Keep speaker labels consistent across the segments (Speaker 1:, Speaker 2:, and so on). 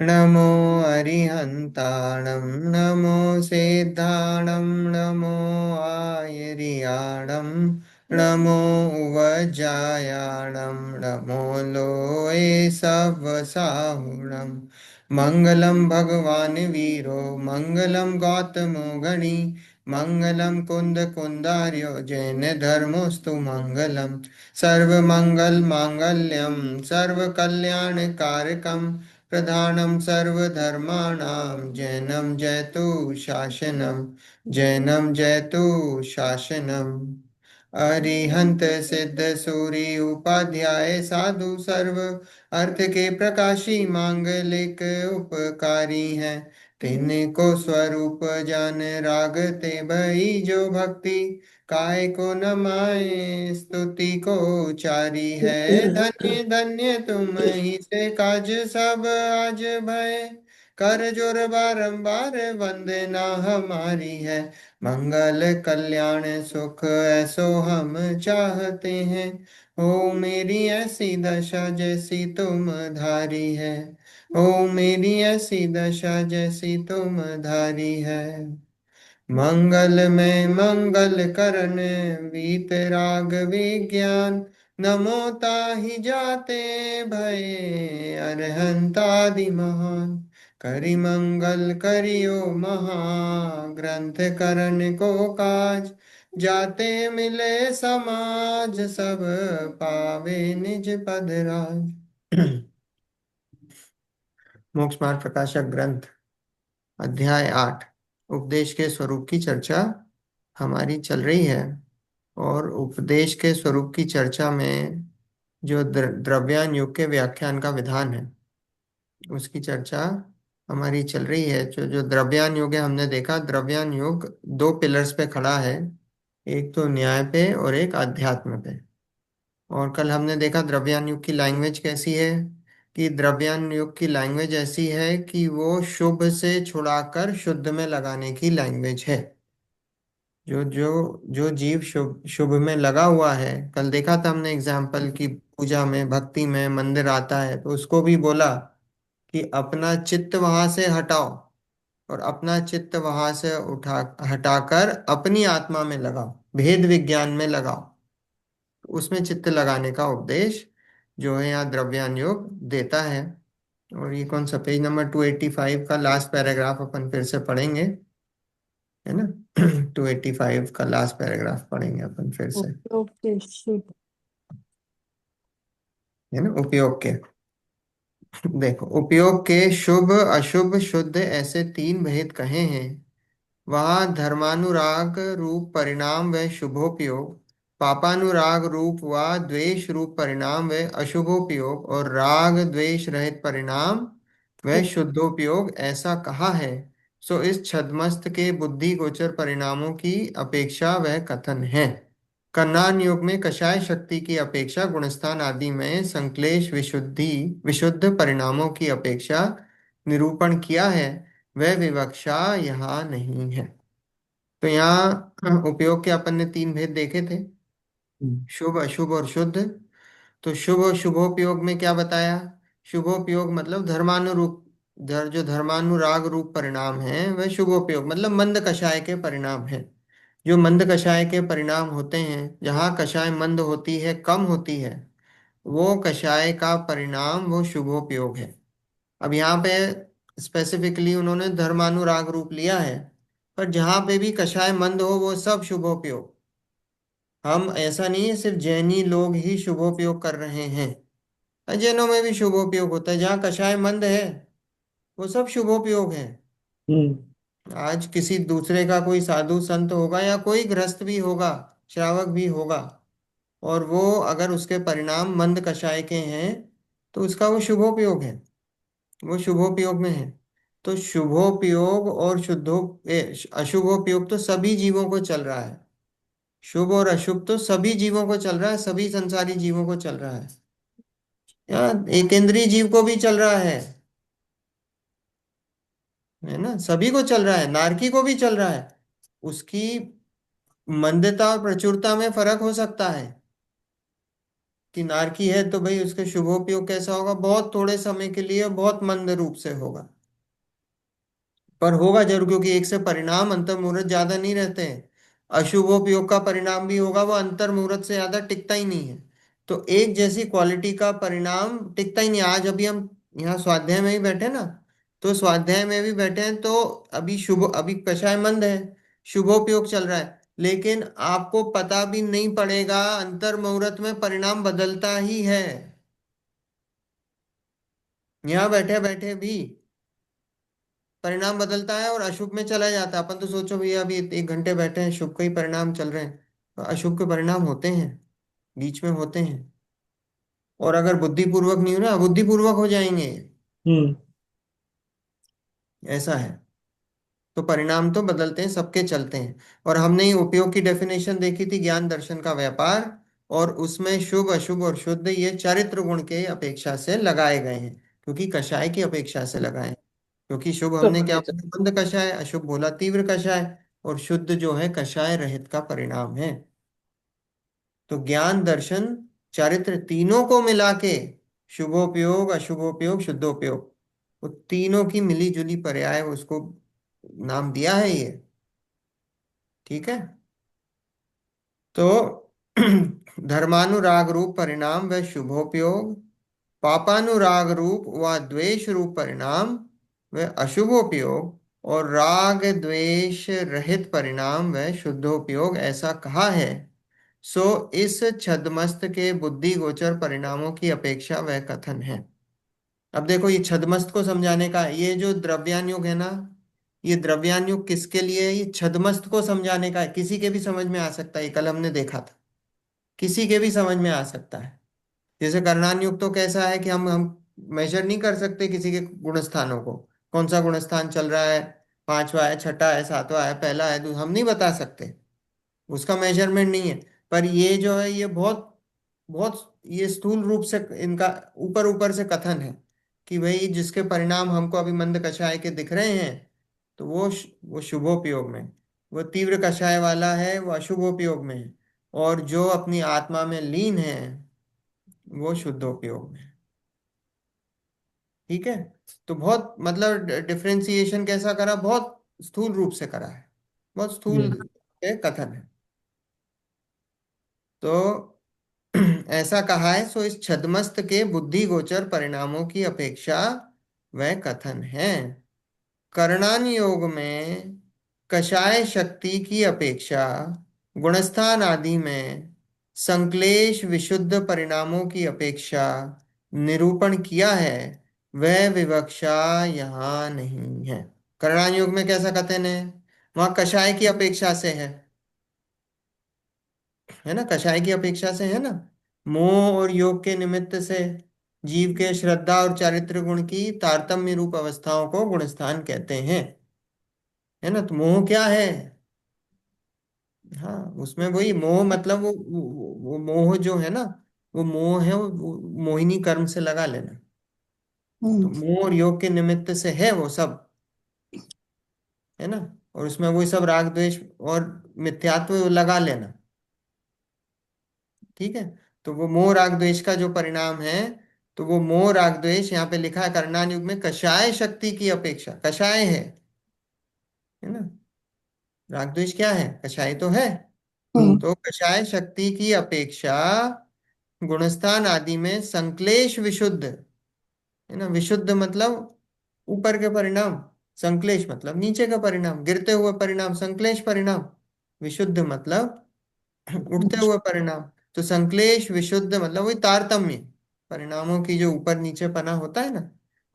Speaker 1: नमो अरिहन्ताणं नमो सिद्धाणं नमो आयर्याणं नमो उवज्जायाणं नमो लोये सवसाहुणं मङ्गलं भगवान् वीरो मङ्गलं गौतमो गणी मङ्गलं कुन्दकुन्दार्यो जैनधर्मोऽस्तु मङ्गलं सर्वमङ्गलमाङ्गल्यं सर्वकल्याणकारकं प्रधानं सर्वधर्माणां जैनं जयतु शासनम् अरिहंत सिद्ध सूरि उपाध्याय साधु सर्व अर्थ के प्रकाशी मांगलिक उपकारी हैं तिनको स्वरूप जान रागते भई जो भक्ति काय को न माए स्तुति को उचारी है धन्य धन्य तुम ही से काज सब आज भय कर जोर बारंबार वंदना हमारी है मंगल कल्याण सुख ऐसो हम चाहते हैं हो मेरी ऐसी दशा जैसी तुम धारी है हो मेरी ऐसी दशा जैसी तुम धारी है मंगल में मंगल करन वीतराग विज्ञान नमो ताहि जाते भये अरहंतादि महान करि मंगल करियो महाग्रंथ करण को काज जाते मिले समाज सब पावे निज पद राज। मोक्ष मार्ग प्रकाशक ग्रंथ अध्याय 8 उपदेश के स्वरूप की चर्चा हमारी चल रही है। और उपदेश के स्वरूप की चर्चा में जो द्रव्यान योग के व्याख्यान का विधान है उसकी चर्चा हमारी चल रही है। जो जो द्रव्यान योग है हमने देखा द्रव्यान योग दो पिलर्स पे खड़ा है, एक तो न्याय पे और एक अध्यात्म पे। और कल हमने देखा द्रव्यान योग की लैंग्वेज कैसी है कि द्रव्यान योग की लैंग्वेज ऐसी है कि वो शुभ से छुड़ाकर शुद्ध में लगाने की लैंग्वेज है। जो जो जो जीव शुभ शुभ में लगा हुआ है, कल देखा था हमने एग्जाम्पल की पूजा में भक्ति में मंदिर आता है तो उसको भी बोला कि अपना चित्त वहां से हटाओ और अपना चित्त वहां से उठा हटाकर अपनी आत्मा में लगाओ, भेद विज्ञान में लगाओ। उसमें चित्त लगाने का उपदेश जो है यहाँ द्रव्यान योग देता है। और ये कौन सा पेज नंबर 285 का लास्ट पैराग्राफ अपन फिर से पढ़ेंगे, है ना। 285 का लास्ट पैराग्राफ पढ़ेंगे अपन फिर से,
Speaker 2: ओके शुभ।
Speaker 1: है ना। उपयोग के देखो, उपयोग के शुभ अशुभ शुद्ध ऐसे तीन भेद कहे हैं। वहाँ धर्मानुराग रूप परिणाम व शुभोपयोग, पापानुराग रूप व द्वेष रूप परिणाम व अशुभोपयोग और राग द्वेष रहित परिणाम व शुद्धोपयोग ऐसा कहा है। सो इस छद्मस्त के बुद्धि गोचर परिणामों की अपेक्षा वह कथन है। कन्नान योग में कषाय शक्ति की अपेक्षा गुणस्थान आदि में संक्लेश विशुद्ध परिणामों की अपेक्षा निरूपण किया है, वह विवक्षा यहाँ नहीं है। तो यहाँ उपयोग के अपन ने तीन भेद देखे थे, शुभ अशुभ और शुद्ध। तो शुभ और शुभोपयोग में क्या बताया? शुभोपयोग मतलब धर्मानुरूप जो धर्मानुराग रूप परिणाम है वह शुभोपयोग मतलब मंद कषाय के परिणाम है। जो मंद कषाय के परिणाम होते हैं, जहाँ कषाय मंद होती है कम होती है, वो कषाय का परिणाम वो शुभोपयोग है। अब यहाँ पे स्पेसिफिकली उन्होंने धर्मानुराग रूप लिया है, पर जहाँ पे भी कषाय मंद हो वो सब शुभोपयोग। हम ऐसा नहीं है सिर्फ जैनी लोग ही शुभोपयोग कर रहे हैं, जैनों में भी शुभोपयोग होता है। जहाँ कषाय मंद है वो सब शुभोपयोग है।
Speaker 2: हम्म।
Speaker 1: आज किसी दूसरे का कोई साधु संत होगा या कोई गृहस्थ भी होगा, श्रावक भी होगा, और वो अगर उसके परिणाम मंद कषाय के हैं तो उसका वो शुभोपयोग है, वो शुभोपयोग में है। तो शुभोपयोग और अशुभोपयोग तो सभी जीवों को चल रहा है। शुभ और अशुभ तो सभी जीवों को चल रहा है, सभी संसारी जीवों को चल रहा है। यहाँ एक इंद्रिय जीव को भी चल रहा है ना, सभी को चल रहा है, नारकी को भी चल रहा है। उसकी मंदता और प्रचुरता में फर्क हो सकता है, कि नारकी है तो भाई उसका शुभोपयोग कैसा होगा, बहुत थोड़े समय के लिए बहुत मंद रूप से होगा, पर होगा जरूर, क्योंकि एक से परिणाम अंतर मुहूर्त ज्यादा नहीं रहते हैं। अशुभोपयोग का परिणाम भी होगा, वो अंतर मुहूर्त से ज्यादा टिकता ही नहीं है। तो एक जैसी क्वालिटी का परिणाम टिकता ही नहीं। आज अभी हम यहाँ स्वाध्याय में ही बैठे ना, तो स्वाध्याय में भी बैठे हैं तो अभी कषाय मंद है, शुभोपयोग चल रहा है, लेकिन आपको पता भी नहीं पड़ेगा, अंतर मुहूर्त में परिणाम बदलता ही है। यहाँ बैठे बैठे भी परिणाम बदलता है और अशुभ में चला जाता है। अपन तो सोचो भैया अभी 1 घंटे बैठे हैं, शुभ के ही परिणाम चल रहे हैं, तो अशुभ के परिणाम होते हैं, बीच में होते हैं। और अगर बुद्धिपूर्वक नहीं हो ना, बुद्धिपूर्वक हो जाएंगे।
Speaker 2: हम्म।
Speaker 1: ऐसा है। तो परिणाम तो बदलते हैं, सबके चलते हैं। और हमने ये उपयोग की डेफिनेशन देखी थी, ज्ञान दर्शन का व्यापार, और उसमें शुभ अशुभ और शुद्ध ये चारित्र गुण के अपेक्षा से लगाए गए हैं, क्योंकि कषाय की अपेक्षा से लगाए हैं। क्योंकि शुभ
Speaker 2: तो
Speaker 1: हमने क्या
Speaker 2: भाई
Speaker 1: बोला, मंद कषाय, अशुभ बोला तीव्र कषाय, और शुद्ध जो है कषाय रहित का परिणाम है। तो ज्ञान दर्शन चारित्र तीनों को मिला के, शुभोपयोग अशुभोपयोग शुद्धोपयोग, वो तीनों की मिली जुली पर्याय उसको नाम दिया है ये। ठीक है। तो धर्मानुराग रूप परिणाम व शुभोपयोग, पापानुराग रूप व द्वेष रूप परिणाम व अशुभोपयोग, और राग द्वेष रहित परिणाम व शुद्धोपयोग ऐसा कहा है। सो इस छद्मस्त के बुद्धि गोचर परिणामों की अपेक्षा वह कथन है। अब देखो, ये छद्मस्त को समझाने का, ये जो द्रव्यान युग है ना, ये द्रव्यान युग किसके लिए है, ये छद्मस्त को समझाने का है। किसी के भी समझ में आ सकता है, ये कल हमने देखा था, किसी के भी समझ में आ सकता है। जैसे कर्णान युग तो कैसा है कि हम मेजर नहीं कर सकते किसी के गुण स्थानों को, कौन सा गुण स्थान चल रहा है, पांचवा है, छठा है, सातवां है, पहला है, हम नहीं बता सकते, उसका मेजरमेंट नहीं है। पर ये जो है, ये बहुत बहुत ये स्थूल रूप से इनका ऊपर ऊपर से कथन है कि भाई जिसके परिणाम हमको अभी मंद कषाय के दिख रहे हैं, तो वो शुभोपयोग में, वो तीव्र कषाय वाला है वो अशुभोपयोग में है, और जो अपनी आत्मा में लीन है वो शुद्धोपयोग में है। ठीक है। तो बहुत मतलब डिफरेंशिएशन कैसा करा, बहुत स्थूल रूप से करा है, बहुत स्थूल
Speaker 2: हम्म।
Speaker 1: कथन है। तो ऐसा कहा है, सो इस छद्मस्त के बुद्धि गोचर परिणामों की अपेक्षा वह कथन है। कर्णान योग में कषाय शक्ति की अपेक्षा गुणस्थान आदि में संक्लेश विशुद्ध परिणामों की अपेक्षा निरूपण किया है, वह विवक्षा यहाँ नहीं है। कर्णान योग में कैसा कथन है, वहां कषाय की अपेक्षा से है ना, कषाय की अपेक्षा से है ना, मोह और योग के निमित्त से जीव के श्रद्धा और चारित्र गुण की तारतम्य रूप अवस्थाओं को गुणस्थान कहते हैं। है ना, तो मोह क्या है, हाँ उसमें वही मोह मतलब वो मोह जो है ना, वो मोह है, वो मोहिनी कर्म से लगा लेना। तो
Speaker 2: हम्म।
Speaker 1: मोह और योग के निमित्त से है वो सब, है ना, और उसमें वही सब राग द्वेष और मिथ्यात्व लगा लेना। ठीक है। तो वो मोह राग द्वेष का जो परिणाम है, तो वो मोह राग द्वेष यहाँ पे लिखा है कर्णान युग में कषाय शक्ति की अपेक्षा, कषाय है ना, राग द्वेष क्या है, कषाय तो है।
Speaker 2: हम्म।
Speaker 1: तो कषाय शक्ति की अपेक्षा गुणस्थान आदि में संक्लेश विशुद्ध, है ना, विशुद्ध मतलब ऊपर के परिणाम, संक्लेश मतलब नीचे का परिणाम, गिरते हुए परिणाम संक्लेश परिणाम, विशुद्ध मतलब उठते हुए परिणाम। तो संक्लेश विशुद्ध मतलब वही तारतम्य, परिणामों की जो ऊपर नीचे पना होता है ना,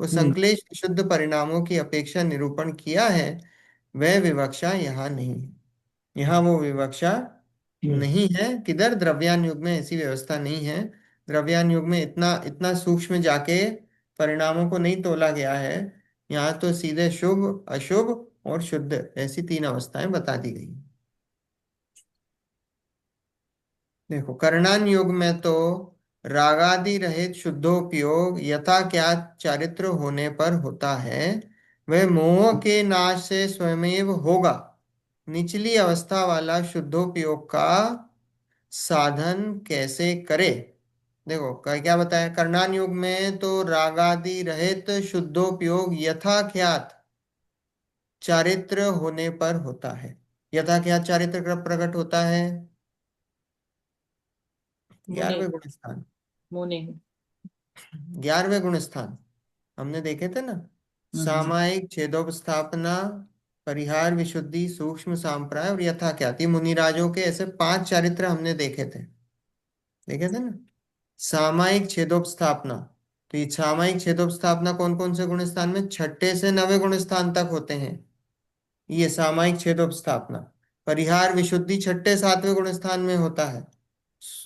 Speaker 1: वो
Speaker 2: हम्म।
Speaker 1: संक्लेश विशुद्ध परिणामों की अपेक्षा निरूपण किया है, वह विवक्षा यहाँ नहीं है। यहाँ वो विवक्षा
Speaker 2: हम्म।
Speaker 1: नहीं है, किधर, द्रव्यान युग में ऐसी व्यवस्था नहीं है। द्रव्यान युग में इतना इतना सूक्ष्म जाके परिणामों को नहीं तोला गया है। यहाँ तो सीधे शुभ अशुभ और शुद्ध ऐसी 3 अवस्थाएं बता दी गई। देखो कर्णान योग में तो रागादि रहित शुद्धोपयोग यथा क्या चारित्र होने पर होता है, वह मोह के नाश से स्वयमेव होगा। निचली अवस्था वाला शुद्धोपयोग का साधन कैसे करे, देखो क्या बताया, कर्णान युग में तो रागादि रहित शुद्धोपयोग यथा ख्यात चारित्र होने पर होता है। यथा ख्यात चारित्र कब प्रकट होता है?
Speaker 2: मुनि।
Speaker 1: 11वें गुण स्थान।
Speaker 2: मुनि।
Speaker 1: 11वें गुण स्थान हमने देखे थे ना।
Speaker 2: हम्म।
Speaker 1: सामायिक छेदोपस्थापना, परिहार विशुद्धि, सूक्ष्म सांप्राय और यथा ख्याति, मुनिराजों के ऐसे 5 चारित्र हमने देखे थे। देखे थे ना। सामायिक छेदोपस्थापना, तो ये सामायिक छेदोपस्थापना कौन कौन से गुण स्थान में? छठे से 9वें गुण स्थान तक होते हैं, ये सामायिक छेदोपस्थापना। परिहार विशुद्धि छठे 7वें गुण स्थान में होता है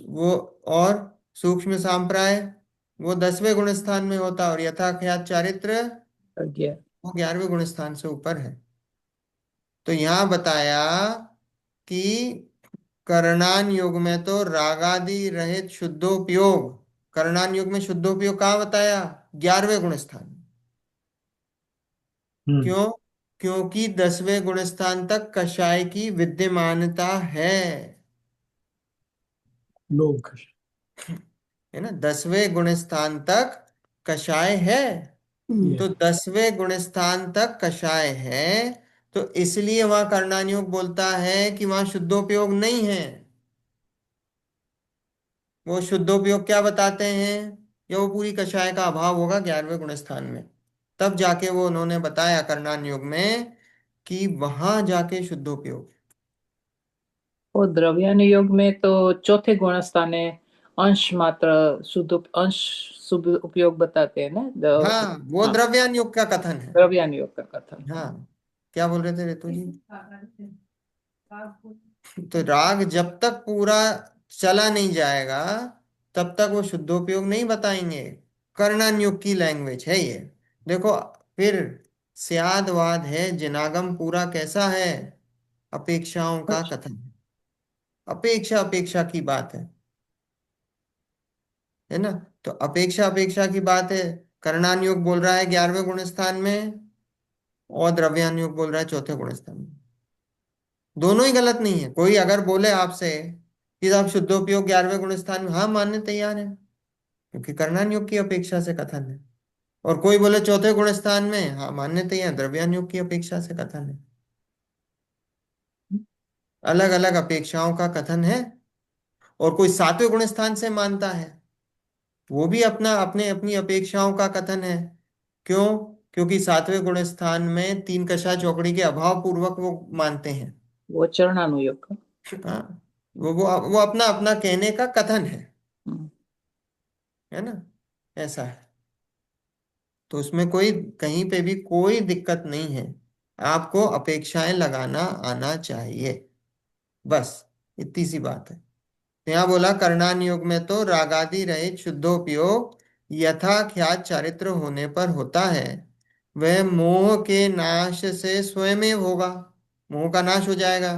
Speaker 1: वो। और सूक्ष्म सांप्राय वो 10वें गुण स्थान में होता है, और यथाख्यात चारित्र
Speaker 2: प्रज्ञा।
Speaker 1: वो 11वें गुण स्थान से ऊपर है। तो यहां बताया कि करणान युग में तो रागादि रहित शुद्धोपयोग, करणान युग में शुद्धोपयोग कहाँ बताया? 11वें गुण स्थान में।
Speaker 2: हम्म।
Speaker 1: क्यों? क्योंकि 10वें गुण स्थान तक कषाय की विद्यमानता है।
Speaker 2: लोग।
Speaker 1: है ना, 10वें गुण स्थान तक कषाय है।
Speaker 2: ये।
Speaker 1: तो 10वें गुण स्थान तक कषाय है, तो इसलिए वहां कर्णानुयोग बोलता है कि वहां शुद्धोपयोग नहीं है। वो शुद्धोपयोग क्या बताते हैं? या वो पूरी कषाय का अभाव होगा 11वें गुण स्थान में। तब जाके वो उन्होंने बताया कर्णानुयोग में कि वहां जाके शुद्धोपयोग।
Speaker 2: और द्रव्यानुयोग योग में तो चौथे गुण स्थान है। अंश मात्र अंश शुद्ध उपयोग बताते हैं ना
Speaker 1: हाँ, वो
Speaker 2: हाँ।
Speaker 1: द्रव्यानुयोग का कथन है।
Speaker 2: द्रव्यानुयोग योग का कथन।
Speaker 1: हाँ, क्या बोल रहे थे ऋतु जी? तो राग जब तक पूरा चला नहीं जाएगा तब तक वो शुद्धोपयोग नहीं बताएंगे। कर्णन की लैंग्वेज है ये। देखो फिर स्याद वाद है, जिनागम पूरा कैसा है? अपेक्षाओं का
Speaker 2: अच्छा।
Speaker 1: कथन है। अपेक्षा अपेक्षा की बात है ना। तो अपेक्षा अपेक्षा की बात है। कर्णानुयोग बोल रहा है 11वें गुण स्थान में, और द्रव्यानुयोग बोल रहा है चौथे गुण स्थान में। दोनों ही गलत नहीं है। कोई अगर बोले आपसे कि आप शुद्धोपयोग 11वें गुण स्थान में, हाँ मानने तैयार है, क्योंकि कर्णानुयोग की अपेक्षा से कथन है। और कोई बोले चौथे गुण स्थान में, हाँ मानने तैयार, द्रव्यानुयोग की अपेक्षा से कथन है। अलग अलग अपेक्षाओं का कथन है। और कोई 7वें गुण स्थान से मानता है, वो भी अपना अपने अपनी अपेक्षाओं का कथन है। क्यों? क्योंकि 7वें गुण स्थान में तीन कशा चौकड़ी के अभाव पूर्वक वो मानते हैं।
Speaker 2: वो चरणानुयोग का।
Speaker 1: हाँ, वो अपना अपना कहने का कथन
Speaker 2: हम्म।
Speaker 1: है ना। ऐसा है। तो उसमें कोई कहीं पे भी कोई दिक्कत नहीं है। आपको अपेक्षाएं लगाना आना चाहिए, बस इतनी सी बात है। तो यहाँ बोला कर्णान योग में तो रागादि रहित शुद्धोपयोग यथा ख्यात चारित्र होने पर होता है। वह मोह के नाश से स्वयमेव होगा। मोह का नाश हो जाएगा।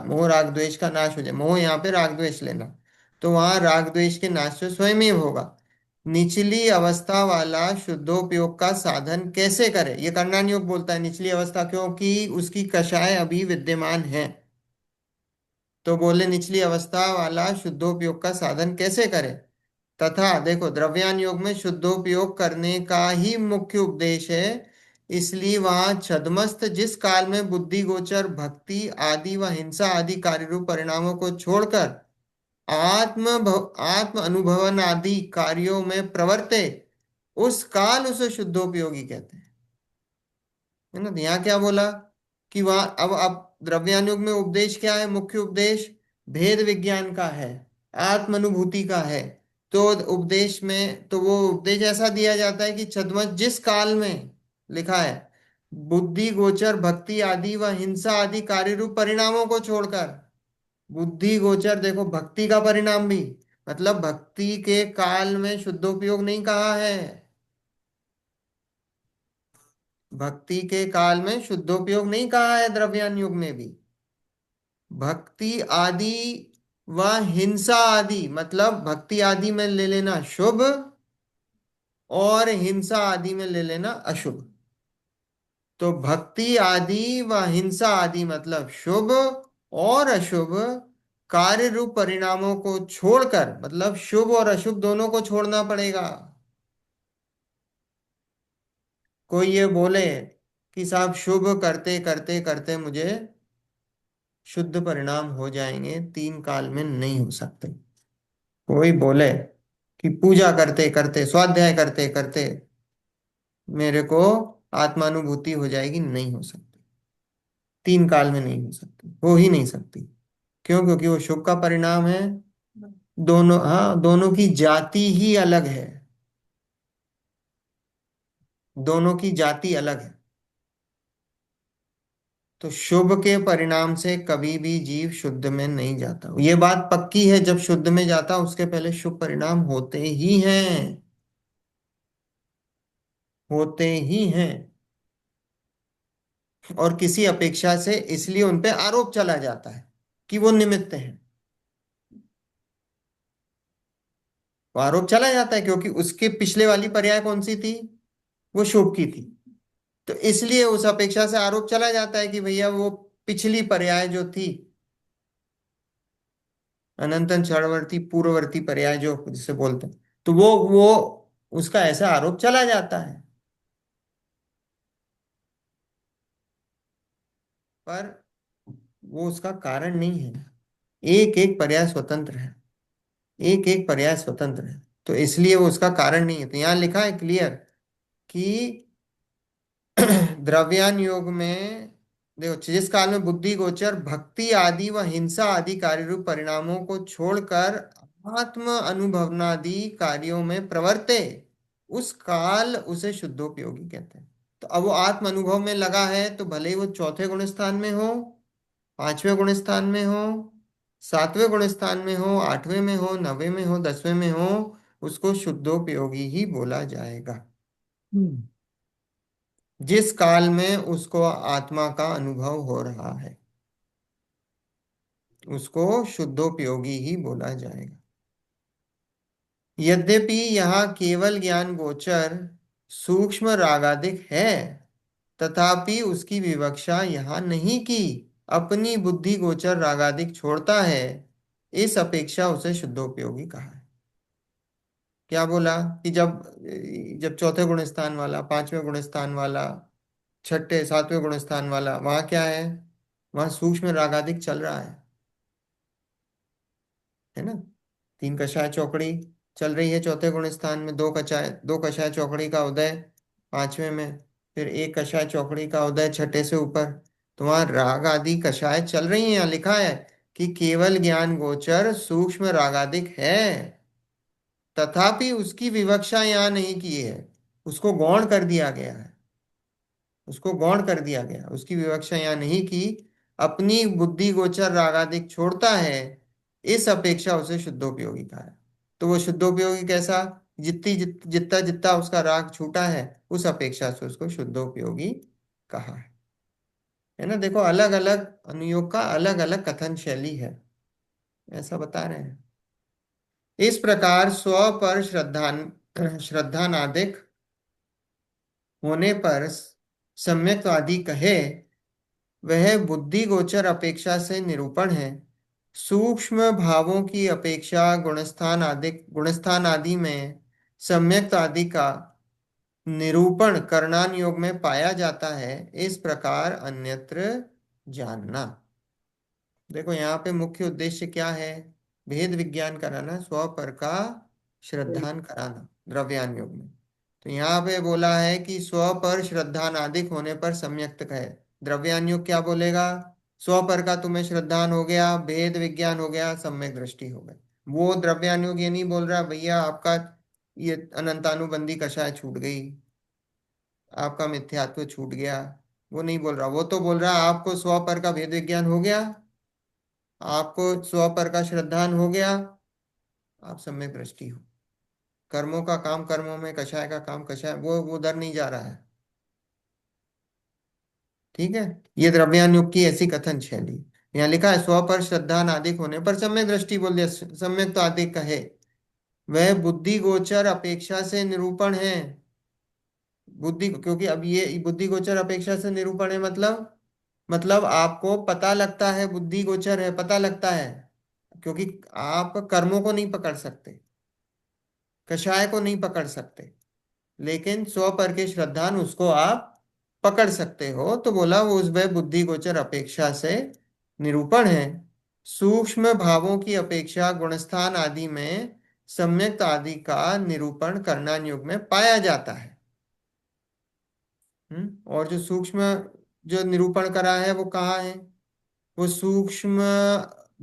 Speaker 1: मोह राग द्वेष का नाश हो जाए, मोह यहाँ पे राग द्वेष लेना, तो वहां राग द्वेष के नाश से स्वयमेव होगा। निचली अवस्था वाला शुद्धोपयोग का साधन कैसे करे? ये कर्णान योग बोलता है निचली अवस्था, क्योंकि उसकी कषाय अभी विद्यमान है। तो बोले निचली अवस्था वाला शुद्धोपयोग का साधन कैसे करें? तथा देखो द्रव्यान योग में शुद्धोपयोग करने का ही मुख्य उपदेश है। इसलिए वहां छद्मस्त जिस काल में बुद्धि गोचर भक्ति आदि व हिंसा आदि कार्य रूप परिणामों को छोड़कर आत्म अनुभवन आदि कार्यों में प्रवर्ते, उस काल उसे शुद्धोपयोगी कहते हैं। है ना। तो यहाँ क्या बोला कि वहां अब द्रव्यानुग में उपदेश क्या है? मुख्य उपदेश भेद विज्ञान का है, आत्मानुभूति का है। तो उपदेश में तो वो उपदेश ऐसा दिया जाता है कि छद्म जिस काल में लिखा है बुद्धि गोचर भक्ति आदि व हिंसा आदि कार्य रूप परिणामों को छोड़कर, बुद्धि गोचर देखो भक्ति का परिणाम भी, मतलब भक्ति के काल में शुद्धोपयोग नहीं कहा है। भक्ति के काल में शुद्धोपयोग नहीं कहा है द्रव्यान युग में भी। भक्ति आदि व हिंसा आदि, मतलब भक्ति आदि में ले लेना शुभ और हिंसा आदि में ले लेना अशुभ। तो भक्ति आदि व हिंसा आदि मतलब शुभ और अशुभ कार्य रूप परिणामों को छोड़कर, मतलब शुभ और अशुभ दोनों को छोड़ना पड़ेगा। कोई ये बोले कि साहब शुभ करते करते करते मुझे शुद्ध परिणाम हो जाएंगे, 3 काल में नहीं हो सकते। कोई बोले कि पूजा करते करते, स्वाध्याय करते करते मेरे को आत्मानुभूति हो जाएगी, नहीं हो सकती। 3 काल में नहीं हो सकती, हो ही नहीं सकती। क्यों? क्योंकि वो शुभ का परिणाम है। दोनों, हाँ, दोनों की जाति ही अलग है। दोनों की जाति अलग है। तो शुभ के परिणाम से कभी भी जीव शुद्ध में नहीं जाता। ये बात पक्की है, जब शुद्ध में जाता उसके पहले शुभ परिणाम होते ही हैं। होते ही हैं। और किसी अपेक्षा से इसलिए उन पे आरोप चला जाता है कि वो निमित्त हैं। वो आरोप चला जाता है क्योंकि उसके पिछले वाली पर्याय कौन सी थी? वो शुभ की थी। तो इसलिए उस अपेक्षा से आरोप चला जाता है कि भैया वो पिछली पर्याय जो थी, अनंतन क्षणवर्ती पूर्ववर्ती पर्याय जो जिसे बोलते हैं, तो वो उसका ऐसा आरोप चला जाता है। पर वो उसका कारण नहीं है। एक एक पर्याय स्वतंत्र है। एक एक पर्याय स्वतंत्र है। तो इसलिए वो उसका कारण नहीं है। तो यहां लिखा है क्लियर कि द्रव्यान योग में देखो, जिस काल में बुद्धि गोचर भक्ति आदि व हिंसा आदि कार्य रूप परिणामों को छोड़कर आत्म अनुभवनादि कार्यों में प्रवर्ते, उस काल उसे शुद्धोपयोगी कहते हैं। तो अब वो आत्म अनुभव में लगा है, तो भले ही वो चौथे गुण स्थान में हो, पांचवें गुण स्थान में हो, सातवें गुण स्थान में हो, आठवें में हो, नवे में हो, दसवें में हो, उसको शुद्धोपयोगी ही बोला जाएगा।
Speaker 2: हम्म।
Speaker 1: जिस काल में उसको आत्मा का अनुभव हो रहा है, उसको शुद्धोपयोगी ही बोला जाएगा। यद्यपि यहाँ केवल ज्ञान गोचर सूक्ष्म रागादिक है, तथापि उसकी विवक्षा यहाँ नहीं की अपनी बुद्धि गोचर रागादिक छोड़ता है, इस अपेक्षा उसे शुद्धोपयोगी कहा है। क्या बोला? कि जब जब चौथे गुण स्थान वाला, पांचवें गुण स्थान वाला, छठे सातवें गुण स्थान वाला, वहां क्या है? वहां सूक्ष्म रागादिक चल रहा है ना? 3 कषाय चौकड़ी चल रही है चौथे गुण स्थान में, 2 कषाय चौकड़ी का उदय पांचवें में, फिर 1 कषाय चौकड़ी का उदय छठे से ऊपर। तो वहां राग आदि कषाय चल रही हैं। यहाँ लिखा है कि केवल ज्ञान गोचर सूक्ष्म रागादिक है, तथापि उसकी विवक्षा यहाँ नहीं की है। उसको गौण कर दिया गया है। उसको गौण कर दिया गया, उसकी विवक्षा यहाँ नहीं की। अपनी बुद्धि गोचर रागादिक छोड़ता है, इस अपेक्षा उसे शुद्धोपयोगी कहा है। तो वो शुद्धोपयोगी कैसा? जितना जितना उसका राग छूटा है, उस अपेक्षा से उसको शुद्धोपयोगी कहा है ना? देखो, अलग अलग अनुयोग का अलग अलग कथन शैली है, ऐसा बता रहे हैं। इस प्रकार स्व पर श्रद्धानादिक होने पर सम्यक्वादी कहे, वह बुद्धि गोचर अपेक्षा से निरूपण है। सूक्ष्म भावों की अपेक्षा गुणस्थान आदि में सम्यक्त आदि का निरूपण करणान योग में पाया जाता है, इस प्रकार अन्यत्र जानना। देखो, यहाँ पे मुख्य उद्देश्य क्या है? भेद विज्ञान कराना, स्वपर का श्रद्धान कराना द्रव्यान योग में। तो यहाँ पे बोला है कि स्व पर श्रद्धानादिक होने पर सम्यक्त है। द्रव्यान योग क्या बोलेगा? स्व पर का तुम्हें श्रद्धान हो गया, भेद विज्ञान हो गया, सम्यक दृष्टि हो गई। वो द्रव्यान योग ये नहीं बोल रहा भैया आपका ये अनंतानुबंधी कषाय छूट गई, आपका मिथ्यात्व छूट गया। वो नहीं बोल रहा। वो तो बोल रहा आपको स्व पर का भेद विज्ञान हो गया, आपको स्व पर का श्रद्धान हो गया, आप सम्यक दृष्टि हो। कर्मों का काम कर्मों में, कषाय का काम कषाय, वो उधर नहीं जा रहा है। ठीक है? ये द्रव्यान युग की ऐसी कथन शैली। यहाँ लिखा है स्व पर श्रद्धान आदिक होने पर सम्यक दृष्टि बोल दिया। सम्यक तो आदिक कहे, वह बुद्धि गोचर अपेक्षा से निरूपण है। बुद्धि, क्योंकि अब ये बुद्धि गोचर अपेक्षा से निरूपण है, मतलब आपको पता लगता है बुद्धि गोचर है, पता लगता है। क्योंकि आप कर्मों को नहीं पकड़ सकते, कषाय को नहीं पकड़ सकते, लेकिन स्व पर के श्रद्धान उसको आप पकड़ सकते हो। तो बोला वो उस वह बुद्धि गोचर अपेक्षा से निरूपण है। सूक्ष्म भावों की अपेक्षा गुणस्थान आदि में सम्यक्त आदि का निरूपण करनान योग में पाया जाता है। और जो सूक्ष्म जो निरूपण करा है वो कहाँ है? वो सूक्ष्म